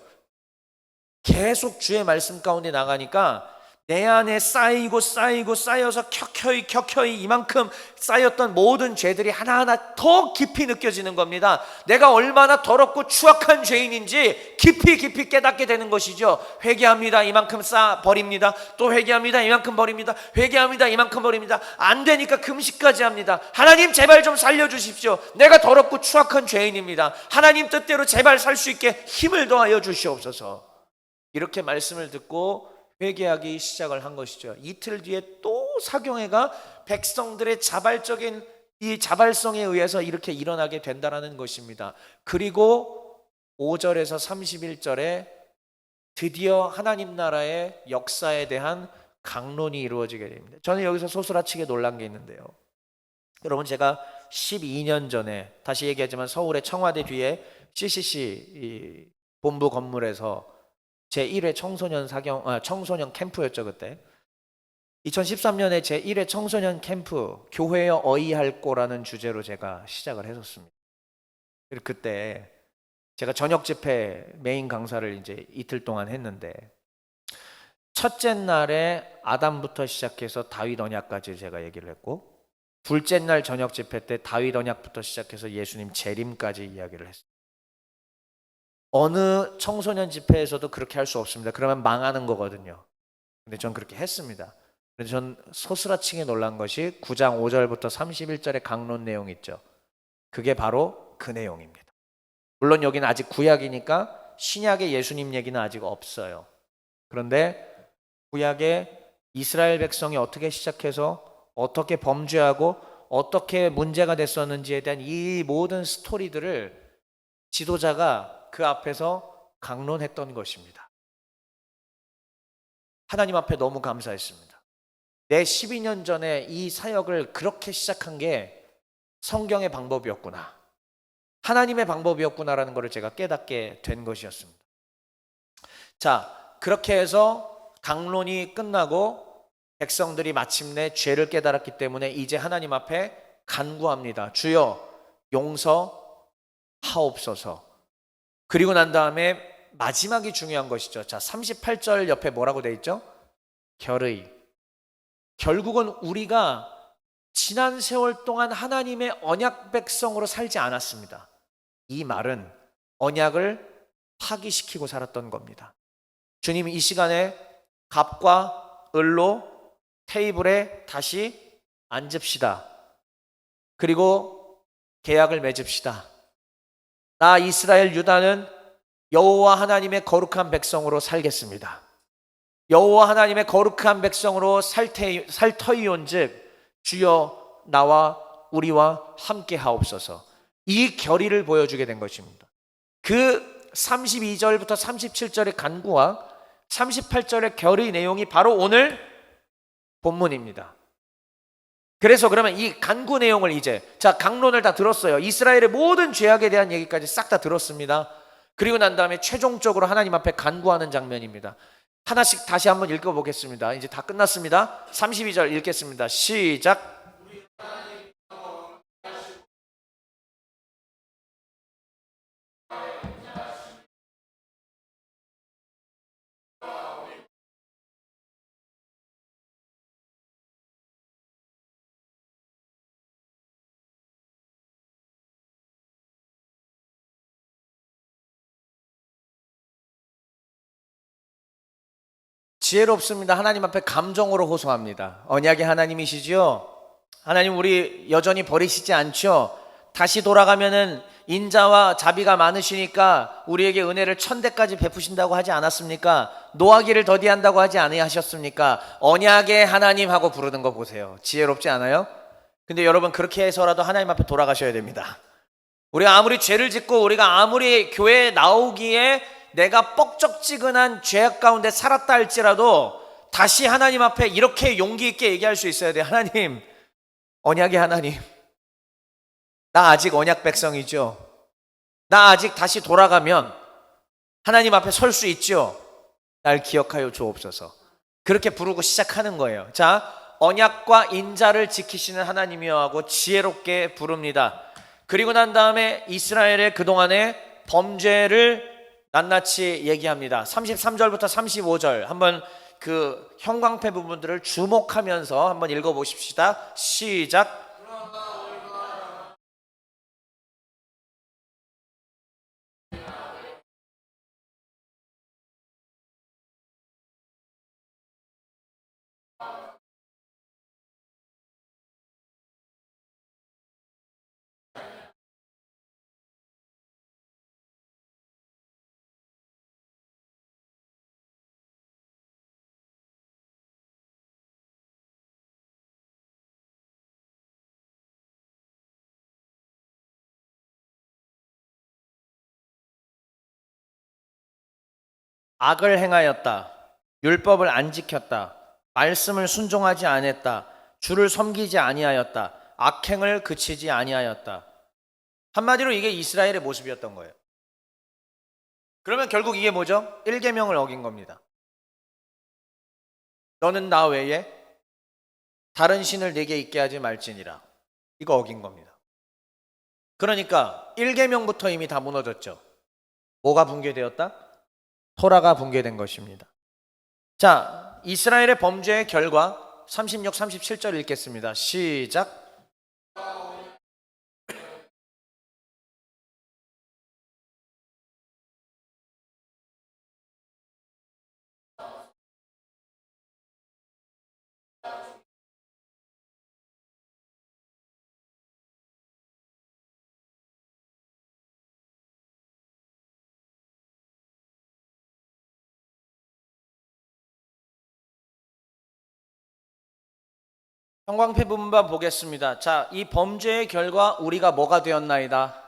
계속 주의 말씀 가운데 나가니까 내 안에 쌓여서 켜켜이 이만큼 쌓였던 모든 죄들이 하나하나 더 깊이 느껴지는 겁니다. 내가 얼마나 더럽고 추악한 죄인인지 깊이 깨닫게 되는 것이죠. 회개합니다. 이만큼 버립니다. 또 회개합니다. 이만큼 버립니다. 회개합니다. 이만큼 버립니다. 안 되니까 금식까지 합니다. 하나님 제발 좀 살려주십시오. 내가 더럽고 추악한 죄인입니다. 하나님 뜻대로 제발 살 수 있게 힘을 더하여 주시옵소서. 이렇게 말씀을 듣고 회개하기 시작을 한 것이죠. 이틀 뒤에 또 사경회가 백성들의 자발적인 이 자발성에 의해서 이렇게 일어나게 된다는 것입니다. 그리고 5절에서 31절에 드디어 하나님 나라의 역사에 대한 강론이 이루어지게 됩니다. 저는 여기서 소스라치게 놀란 게 있는데요. 여러분 제가 12년 전에 다시 얘기하지만 서울의 청와대 뒤에 CCC 본부 건물에서 제1회 청소년 캠프였죠. 그때 2013년에 제1회 청소년 캠프 교회여 어이할꼬라는 주제로 제가 시작을 했었습니다. 그때 제가 저녁 집회 메인 강사를 이제 이틀 동안 했는데 첫째 날에 아담부터 시작해서 다윗 언약까지 제가 얘기를 했고 둘째 날 저녁 집회 때 다윗 언약부터 시작해서 예수님 재림까지 이야기를 했습니다. 어느 청소년 집회에서도 그렇게 할 수 없습니다. 그러면 망하는 거거든요. 근데 전 그렇게 했습니다. 그래서 전 소스라치게 놀란 것이 9장 5절부터 31절의 강론 내용 있죠. 그게 바로 그 내용입니다. 물론 여기는 아직 구약이니까 신약의 예수님 얘기는 아직 없어요. 그런데 구약의 이스라엘 백성이 어떻게 시작해서 어떻게 범죄하고 어떻게 문제가 됐었는지에 대한 이 모든 스토리들을 지도자가 그 앞에서 강론했던 것입니다. 하나님 앞에 너무 감사했습니다. 내 12년 전에 이 사역을 그렇게 시작한 게 성경의 방법이었구나. 하나님의 방법이었구나라는 것을 제가 깨닫게 된 것이었습니다. 자, 그렇게 해서 강론이 끝나고 백성들이 마침내 죄를 깨달았기 때문에 이제 하나님 앞에 간구합니다. 주여 용서하옵소서. 그리고 난 다음에 마지막이 중요한 것이죠. 자, 38절 옆에 뭐라고 돼 있죠? 결의. 결국은 우리가 지난 세월 동안 하나님의 언약 백성으로 살지 않았습니다. 이 말은 언약을 파기시키고 살았던 겁니다. 주님이 이 시간에 갑과 을로 테이블에 다시 앉읍시다. 그리고 계약을 맺읍시다. 나 이스라엘 유다는 여호와 하나님의 거룩한 백성으로 살겠습니다. 여호와 하나님의 거룩한 백성으로 살 터이온즉 주여 나와 우리와 함께 하옵소서. 이 결의를 보여주게 된 것입니다. 그 32절부터 37절의 간구와 38절의 결의 내용이 바로 오늘 본문입니다. 그래서 그러면 이 간구 내용을 이제 자 강론을 다 들었어요. 이스라엘의 모든 죄악에 대한 얘기까지 싹 다 들었습니다. 그리고 난 다음에 최종적으로 하나님 앞에 간구하는 장면입니다. 하나씩 다시 한번 읽어보겠습니다. 이제 다 끝났습니다. 32절 읽겠습니다. 시작. 지혜롭습니다. 하나님 앞에 감정으로 호소합니다. 언약의 하나님이시죠? 하나님 우리 여전히 버리시지 않죠? 다시 돌아가면은 인자와 자비가 많으시니까 우리에게 은혜를 1000대까지 베푸신다고 하지 않았습니까? 노하기를 더디한다고 하지 않으셨습니까? 언약의 하나님 하고 부르는 거 보세요. 지혜롭지 않아요? 근데 여러분 그렇게 해서라도 하나님 앞에 돌아가셔야 됩니다. 우리가 아무리 죄를 짓고 우리가 아무리 교회에 나오기에 내가 뻑적지근한 죄악 가운데 살았다 할지라도 다시 하나님 앞에 이렇게 용기 있게 얘기할 수 있어야 돼. 하나님, 언약의 하나님, 나 아직 언약 백성이죠. 나 아직 다시 돌아가면 하나님 앞에 설 수 있죠. 날 기억하여 주옵소서. 그렇게 부르고 시작하는 거예요. 자, 언약과 인자를 지키시는 하나님이여 하고 지혜롭게 부릅니다. 그리고 난 다음에 이스라엘의 그동안의 범죄를 낱낱이 얘기합니다. 33절부터 35절 한번 그 형광펜 부분들을 주목하면서 한번 읽어보십시다. 시작. 악을 행하였다. 율법을 안 지켰다. 말씀을 순종하지 아니했다. 주를 섬기지 아니하였다. 악행을 그치지 아니하였다. 한마디로 이게 이스라엘의 모습이었던 거예요. 그러면 결국 이게 뭐죠? 1계명을 어긴 겁니다. 너는 나 외에 다른 신을 내게 있게 하지 말지니라. 이거 어긴 겁니다. 그러니까 1계명부터 이미 다 무너졌죠. 뭐가 붕괴되었다? 토라가 붕괴된 것입니다. 자, 이스라엘의 범죄의 결과 36, 37절 읽겠습니다. 시작. 형광펜 부분만 보겠습니다. 자, 이 범죄의 결과 우리가 뭐가 되었나이다?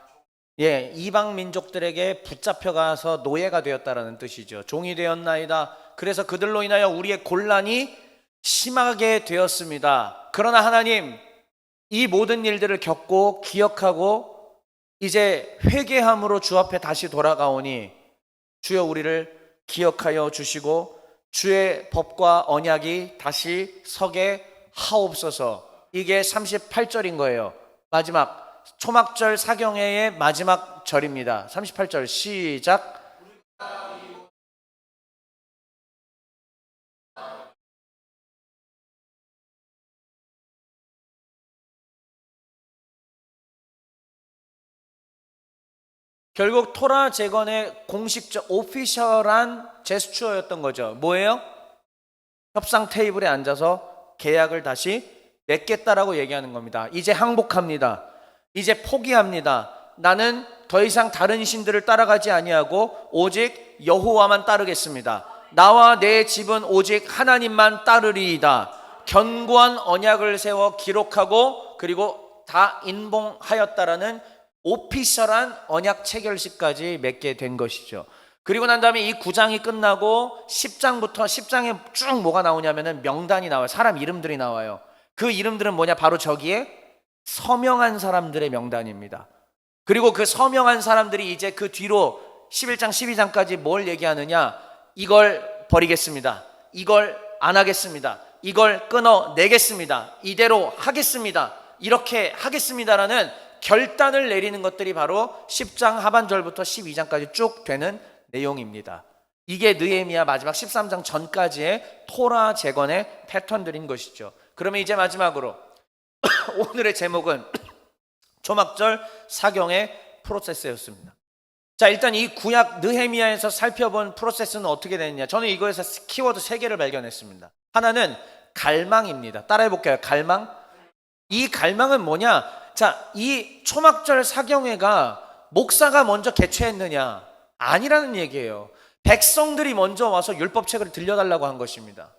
예, 이방 민족들에게 붙잡혀가서 노예가 되었다라는 뜻이죠. 종이 되었나이다. 그래서 그들로 인하여 우리의 곤란이 심하게 되었습니다. 그러나 하나님, 이 모든 일들을 겪고 기억하고 이제 회개함으로 주 앞에 다시 돌아가오니 주여 우리를 기억하여 주시고 주의 법과 언약이 다시 서게 하옵소서. 이게 38절인 거예요. 마지막 초막절 사경회의 마지막 절입니다. 38절 시작. 결국 토라 재건의 공식적 오피셜한 제스처였던 거죠. 뭐예요? 협상 테이블에 앉아서 계약을 다시 맺겠다라고 얘기하는 겁니다. 이제 항복합니다. 이제 포기합니다. 나는 더 이상 다른 신들을 따라가지 아니하고 오직 여호와만 따르겠습니다. 나와 내 집은 오직 하나님만 따르리이다. 견고한 언약을 세워 기록하고 그리고 다 인봉하였다라는 오피셜한 언약 체결식까지 맺게 된 것이죠. 그리고 난 다음에 이 9장이 끝나고 10장부터 10장에 쭉 뭐가 나오냐면은 명단이 나와요. 사람 이름들이 나와요. 그 이름들은 뭐냐? 바로 저기에 서명한 사람들의 명단입니다. 그리고 그 서명한 사람들이 이제 그 뒤로 11장 12장까지 뭘 얘기하느냐? 이걸 버리겠습니다. 이걸 안 하겠습니다. 이걸 끊어내겠습니다. 이대로 하겠습니다. 이렇게 하겠습니다라는 결단을 내리는 것들이 바로 10장 하반절부터 12장까지 쭉 되는 내용입니다. 이게 느헤미야 마지막 13장 전까지의 토라 재건의 패턴들인 것이죠. 그러면 이제 마지막으로 오늘의 제목은 초막절 사경의 프로세스였습니다. 자, 일단 이 구약 느헤미야에서 살펴본 프로세스는 어떻게 되느냐? 저는 이거에서 키워드 3개를 발견했습니다. 하나는 갈망입니다. 따라해 볼게요. 갈망. 이 갈망은 뭐냐? 자, 이 초막절 사경회가 목사가 먼저 개최했느냐? 아니라는 얘기예요. 백성들이 먼저 와서 율법책을 들려달라고 한 것입니다.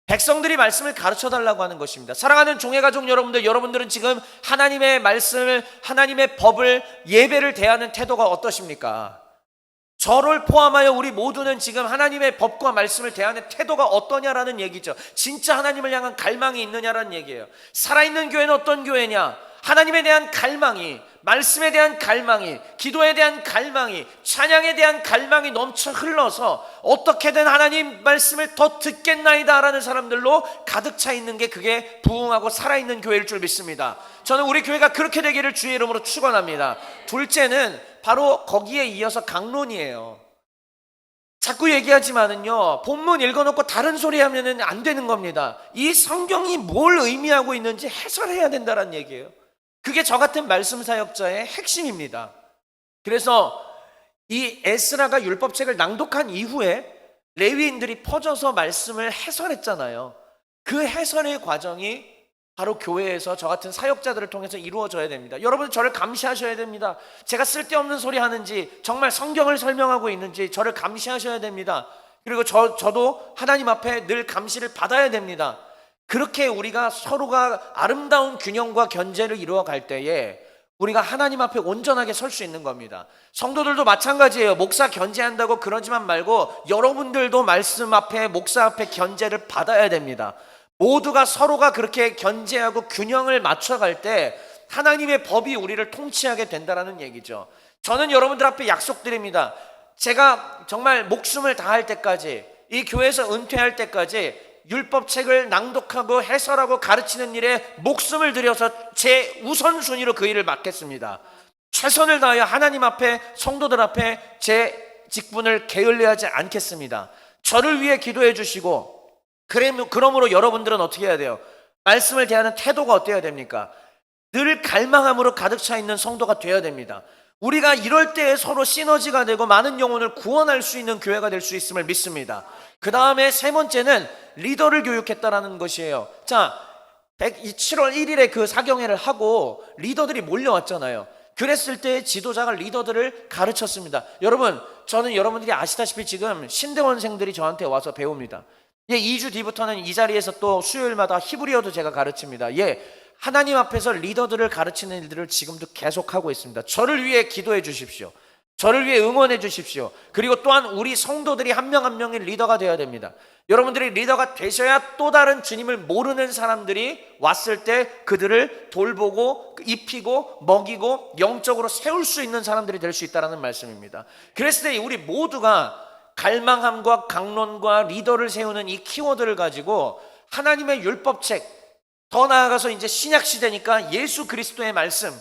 백성들이 말씀을 가르쳐달라고 하는 것입니다. 사랑하는 종의 가족 여러분들, 여러분들은 지금 하나님의 말씀을, 하나님의 법을, 예배를 대하는 태도가 어떠십니까? 저를 포함하여 우리 모두는 지금 하나님의 법과 말씀을 대하는 태도가 어떠냐라는 얘기죠. 진짜 하나님을 향한 갈망이 있느냐라는 얘기예요. 살아있는 교회는 어떤 교회냐? 하나님에 대한 갈망이, 말씀에 대한 갈망이, 기도에 대한 갈망이, 찬양에 대한 갈망이 넘쳐 흘러서 어떻게든 하나님 말씀을 더 듣겠나이다 라는 사람들로 가득 차 있는 게, 그게 부흥하고 살아있는 교회일 줄 믿습니다. 저는 우리 교회가 그렇게 되기를 주의 이름으로 축원합니다. 둘째는 바로 거기에 이어서 강론이에요. 자꾸 얘기하지만은요, 본문 읽어놓고 다른 소리 하면은 안 되는 겁니다. 이 성경이 뭘 의미하고 있는지 해설해야 된다는 얘기예요. 그게 저 같은 말씀 사역자의 핵심입니다. 그래서 이 에스라가 율법책을 낭독한 이후에 레위인들이 퍼져서 말씀을 해설했잖아요. 그 해설의 과정이 바로 교회에서 저 같은 사역자들을 통해서 이루어져야 됩니다. 여러분, 저를 감시하셔야 됩니다. 제가 쓸데없는 소리 하는지, 정말 성경을 설명하고 있는지 저를 감시하셔야 됩니다. 그리고 저도 하나님 앞에 늘 감시를 받아야 됩니다. 그렇게 우리가 서로가 아름다운 균형과 견제를 이루어갈 때에 우리가 하나님 앞에 온전하게 설 수 있는 겁니다. 성도들도 마찬가지예요. 목사 견제한다고 그러지만 말고 여러분들도 말씀 앞에, 목사 앞에 견제를 받아야 됩니다. 모두가 서로가 그렇게 견제하고 균형을 맞춰갈 때 하나님의 법이 우리를 통치하게 된다는 얘기죠. 저는 여러분들 앞에 약속드립니다. 제가 정말 목숨을 다할 때까지, 이 교회에서 은퇴할 때까지 율법책을 낭독하고 해설하고 가르치는 일에 목숨을 들여서 제 우선순위로 그 일을 맡겠습니다. 최선을 다하여 하나님 앞에, 성도들 앞에 제 직분을 게을리하지 않겠습니다. 저를 위해 기도해 주시고, 그러므로 여러분들은 어떻게 해야 돼요? 말씀을 대하는 태도가 어때야 됩니까? 늘 갈망함으로 가득 차 있는 성도가 되어야 됩니다. 우리가 이럴 때 서로 시너지가 되고 많은 영혼을 구원할 수 있는 교회가 될 수 있음을 믿습니다. 그 다음에 세 번째는 리더를 교육했다라는 것이에요. 자, 7월 1일에 그 사경회를 하고 리더들이 몰려왔잖아요. 그랬을 때 지도자가 리더들을 가르쳤습니다. 여러분, 저는 여러분들이 아시다시피 지금 신대원생들이 저한테 와서 배웁니다. 2주 뒤부터는 이 자리에서 또 수요일마다 히브리어도 제가 가르칩니다. 하나님 앞에서 리더들을 가르치는 일들을 지금도 계속하고 있습니다. 저를 위해 기도해 주십시오. 저를 위해 응원해 주십시오. 그리고 또한 우리 성도들이 한 명 한 명의 리더가 되어야 됩니다. 여러분들이 리더가 되셔야 또 다른 주님을 모르는 사람들이 왔을 때 그들을 돌보고 입히고 먹이고 영적으로 세울 수 있는 사람들이 될 수 있다는 말씀입니다. 그랬을 때 우리 모두가 갈망함과 강론과 리더를 세우는 이 키워드를 가지고 하나님의 율법책, 더 나아가서 이제 신약 시대니까 예수 그리스도의 말씀,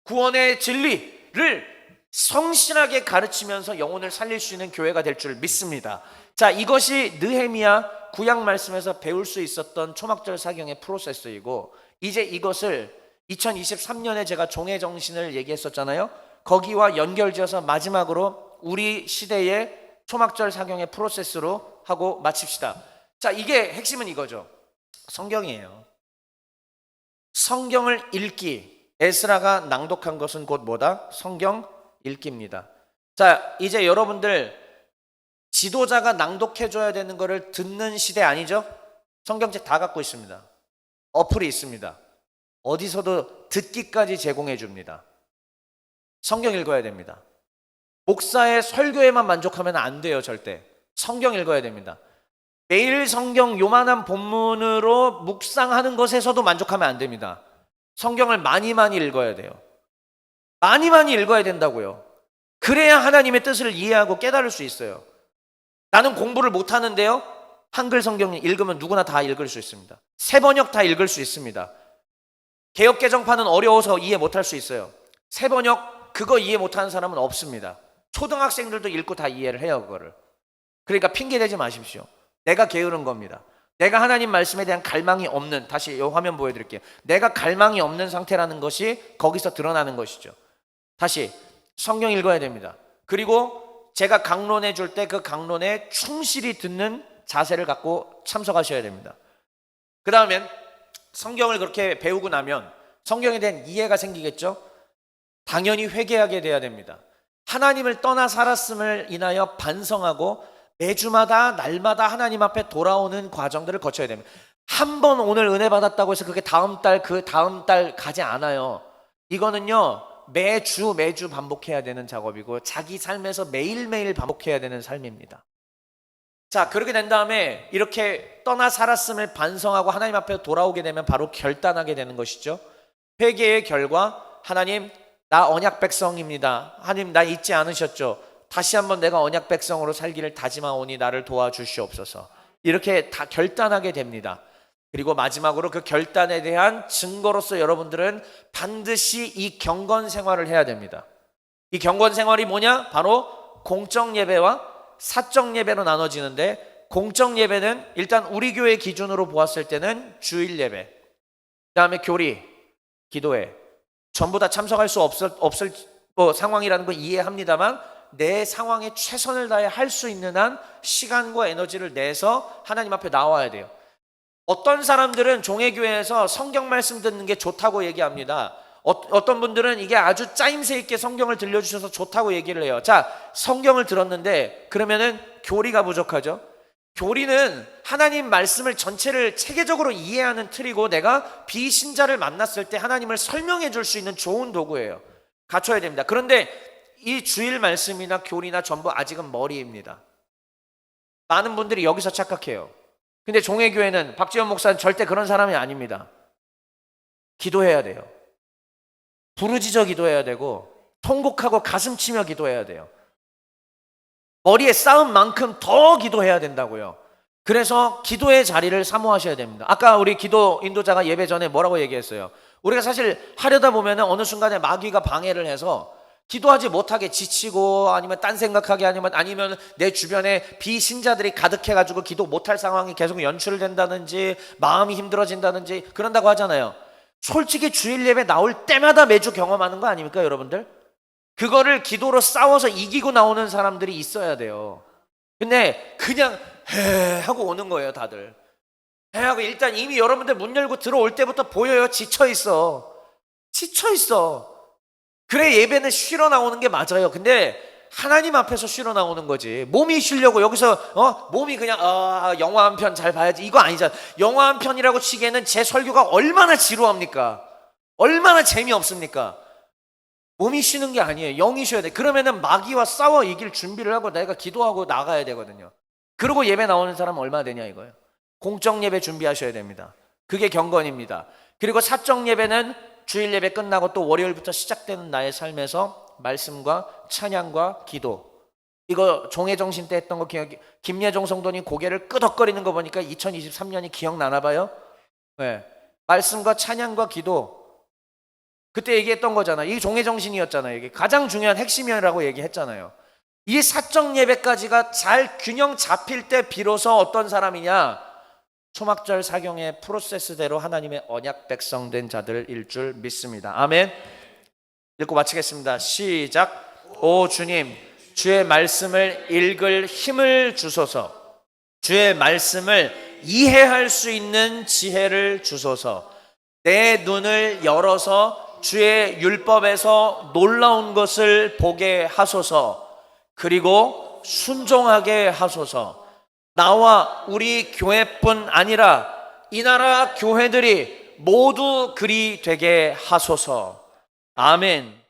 구원의 진리를 성실하게 가르치면서 영혼을 살릴 수 있는 교회가 될 줄 믿습니다. 자, 이것이 느헤미야 구약 말씀에서 배울 수 있었던 초막절 사경의 프로세스이고, 이제 이것을 2023년에 제가 종의 정신을 얘기했었잖아요. 거기와 연결지어서 마지막으로 우리 시대의 초막절 사경의 프로세스로 하고 마칩시다. 자, 이게 핵심은 이거죠. 성경이에요. 성경을 읽기. 에스라가 낭독한 것은 곧 뭐다? 성경 읽기입니다. 자, 이제 여러분들 지도자가 낭독해줘야 되는 거를 듣는 시대 아니죠? 성경책 다 갖고 있습니다. 어플이 있습니다. 어디서도 듣기까지 제공해 줍니다. 성경 읽어야 됩니다. 목사의 설교에만 만족하면 안 돼요. 절대. 성경 읽어야 됩니다. 매일 성경 요만한 본문으로 묵상하는 것에서도 만족하면 안 됩니다. 성경을 많이 읽어야 돼요. 많이 읽어야 된다고요. 그래야 하나님의 뜻을 이해하고 깨달을 수 있어요. 나는 공부를 못하는데요, 한글 성경 읽으면 누구나 다 읽을 수 있습니다. 새번역 다 읽을 수 있습니다. 개역개정판은 어려워서 이해 못할 수 있어요. 새번역 그거 이해 못하는 사람은 없습니다. 초등학생들도 읽고 다 이해를 해요, 그거를. 그러니까 핑계대지 마십시오. 내가 게으른 겁니다. 내가 하나님 말씀에 대한 갈망이 없는, 다시 이 화면 보여드릴게요. 내가 갈망이 없는 상태라는 것이 거기서 드러나는 것이죠. 다시 성경 읽어야 됩니다. 그리고 제가 강론해 줄 때 그 강론에 충실히 듣는 자세를 갖고 참석하셔야 됩니다. 그 다음엔 성경을 그렇게 배우고 나면 성경에 대한 이해가 생기겠죠? 당연히 회개하게 돼야 됩니다. 하나님을 떠나 살았음을 인하여 반성하고 매주마다 날마다 하나님 앞에 돌아오는 과정들을 거쳐야 됩니다. 한 번 오늘 은혜 받았다고 해서 그게 다음 달 그 다음 달 가지 않아요. 이거는요, 매주 반복해야 되는 작업이고 자기 삶에서 매일매일 반복해야 되는 삶입니다. 자, 그렇게 된 다음에 이렇게 떠나 살았음을 반성하고 하나님 앞에 돌아오게 되면 바로 결단하게 되는 것이죠. 회개의 결과, 하나님 나 언약 백성입니다. 하나님 나 잊지 않으셨죠? 다시 한번 내가 언약 백성으로 살기를 다짐하오니 나를 도와주시옵소서. 이렇게 다 결단하게 됩니다. 그리고 마지막으로 그 결단에 대한 증거로서 여러분들은 반드시 이 경건 생활을 해야 됩니다. 이 경건 생활이 뭐냐? 바로 공적 예배와 사적 예배로 나눠지는데, 공적 예배는 일단 우리 교회 기준으로 보았을 때는 주일 예배, 그 다음에 교리, 기도회, 전부 다 참석할 수 없을 상황이라는 거 이해합니다만 내 상황에 최선을 다해 할 수 있는 한 시간과 에너지를 내서 하나님 앞에 나와야 돼요. 어떤 사람들은 종회교회에서 성경 말씀 듣는 게 좋다고 얘기합니다. 어떤 분들은 이게 아주 짜임새 있게 성경을 들려주셔서 좋다고 얘기를 해요. 자, 성경을 들었는데 그러면은 교리가 부족하죠. 교리는 하나님 말씀을 전체를 체계적으로 이해하는 틀이고, 내가 비신자를 만났을 때 하나님을 설명해 줄 수 있는 좋은 도구예요. 갖춰야 됩니다. 그런데 이 주일 말씀이나 교리나 전부 아직은 머리입니다. 많은 분들이 여기서 착각해요. 근데 종회교회는, 박지원 목사는 절대 그런 사람이 아닙니다. 기도해야 돼요. 부르짖어 기도해야 되고, 통곡하고 가슴 치며 기도해야 돼요. 머리에 쌓은 만큼 더 기도해야 된다고요. 그래서 기도의 자리를 사모하셔야 됩니다. 아까 우리 기도 인도자가 예배 전에 뭐라고 얘기했어요? 우리가 사실 하려다 보면 어느 순간에 마귀가 방해를 해서 기도하지 못하게 지치고, 아니면 딴 생각하게, 아니면 내 주변에 비신자들이 가득해가지고 기도 못할 상황이 계속 연출된다든지 마음이 힘들어진다든지 그런다고 하잖아요. 솔직히 주일 예배 나올 때마다 매주 경험하는 거 아닙니까, 여러분들? 그거를 기도로 싸워서 이기고 나오는 사람들이 있어야 돼요. 근데 그냥 해 하고 오는 거예요, 다들. 해 하고 일단 이미 여러분들 문 열고 들어올 때부터 보여요. 지쳐있어. 그래 예배는 쉬러 나오는 게 맞아요. 근데 하나님 앞에서 쉬러 나오는 거지. 몸이 쉬려고 여기서 몸이 그냥 영화 한 편 잘 봐야지, 이거 아니잖아. 영화 한 편이라고 치기에는 제 설교가 얼마나 지루합니까? 얼마나 재미없습니까? 몸이 쉬는 게 아니에요. 영이 쉬어야 돼. 그러면은 마귀와 싸워 이길 준비를 하고 내가 기도하고 나가야 되거든요. 그리고 예배 나오는 사람은 얼마나 되냐 이거예요. 공적 예배 준비하셔야 됩니다. 그게 경건입니다. 그리고 사적 예배는 주일 예배 끝나고 또 월요일부터 시작되는 나의 삶에서 말씀과 찬양과 기도. 이거 종회정신 때 했던 거 김예종 성도님 고개를 끄덕거리는 거 보니까 2023년이 기억나나 봐요. 네. 말씀과 찬양과 기도. 그때 얘기했던 거잖아. 이게 종회정신이었잖아요. 이게 가장 중요한 핵심이라고 얘기했잖아요. 이 사적 예배까지가 잘 균형 잡힐 때 비로소 어떤 사람이냐, 초막절 사경의 프로세스대로 하나님의 언약 백성 된 자들일 줄 믿습니다. 아멘. 읽고 마치겠습니다. 시작. 오 주님, 주의 말씀을 읽을 힘을 주소서. 주의 말씀을 이해할 수 있는 지혜를 주소서. 내 눈을 열어서 주의 율법에서 놀라운 것을 보게 하소서. 그리고 순종하게 하소서. 나와 우리 교회뿐 아니라 이 나라 교회들이 모두 그리 되게 하소서. 아멘.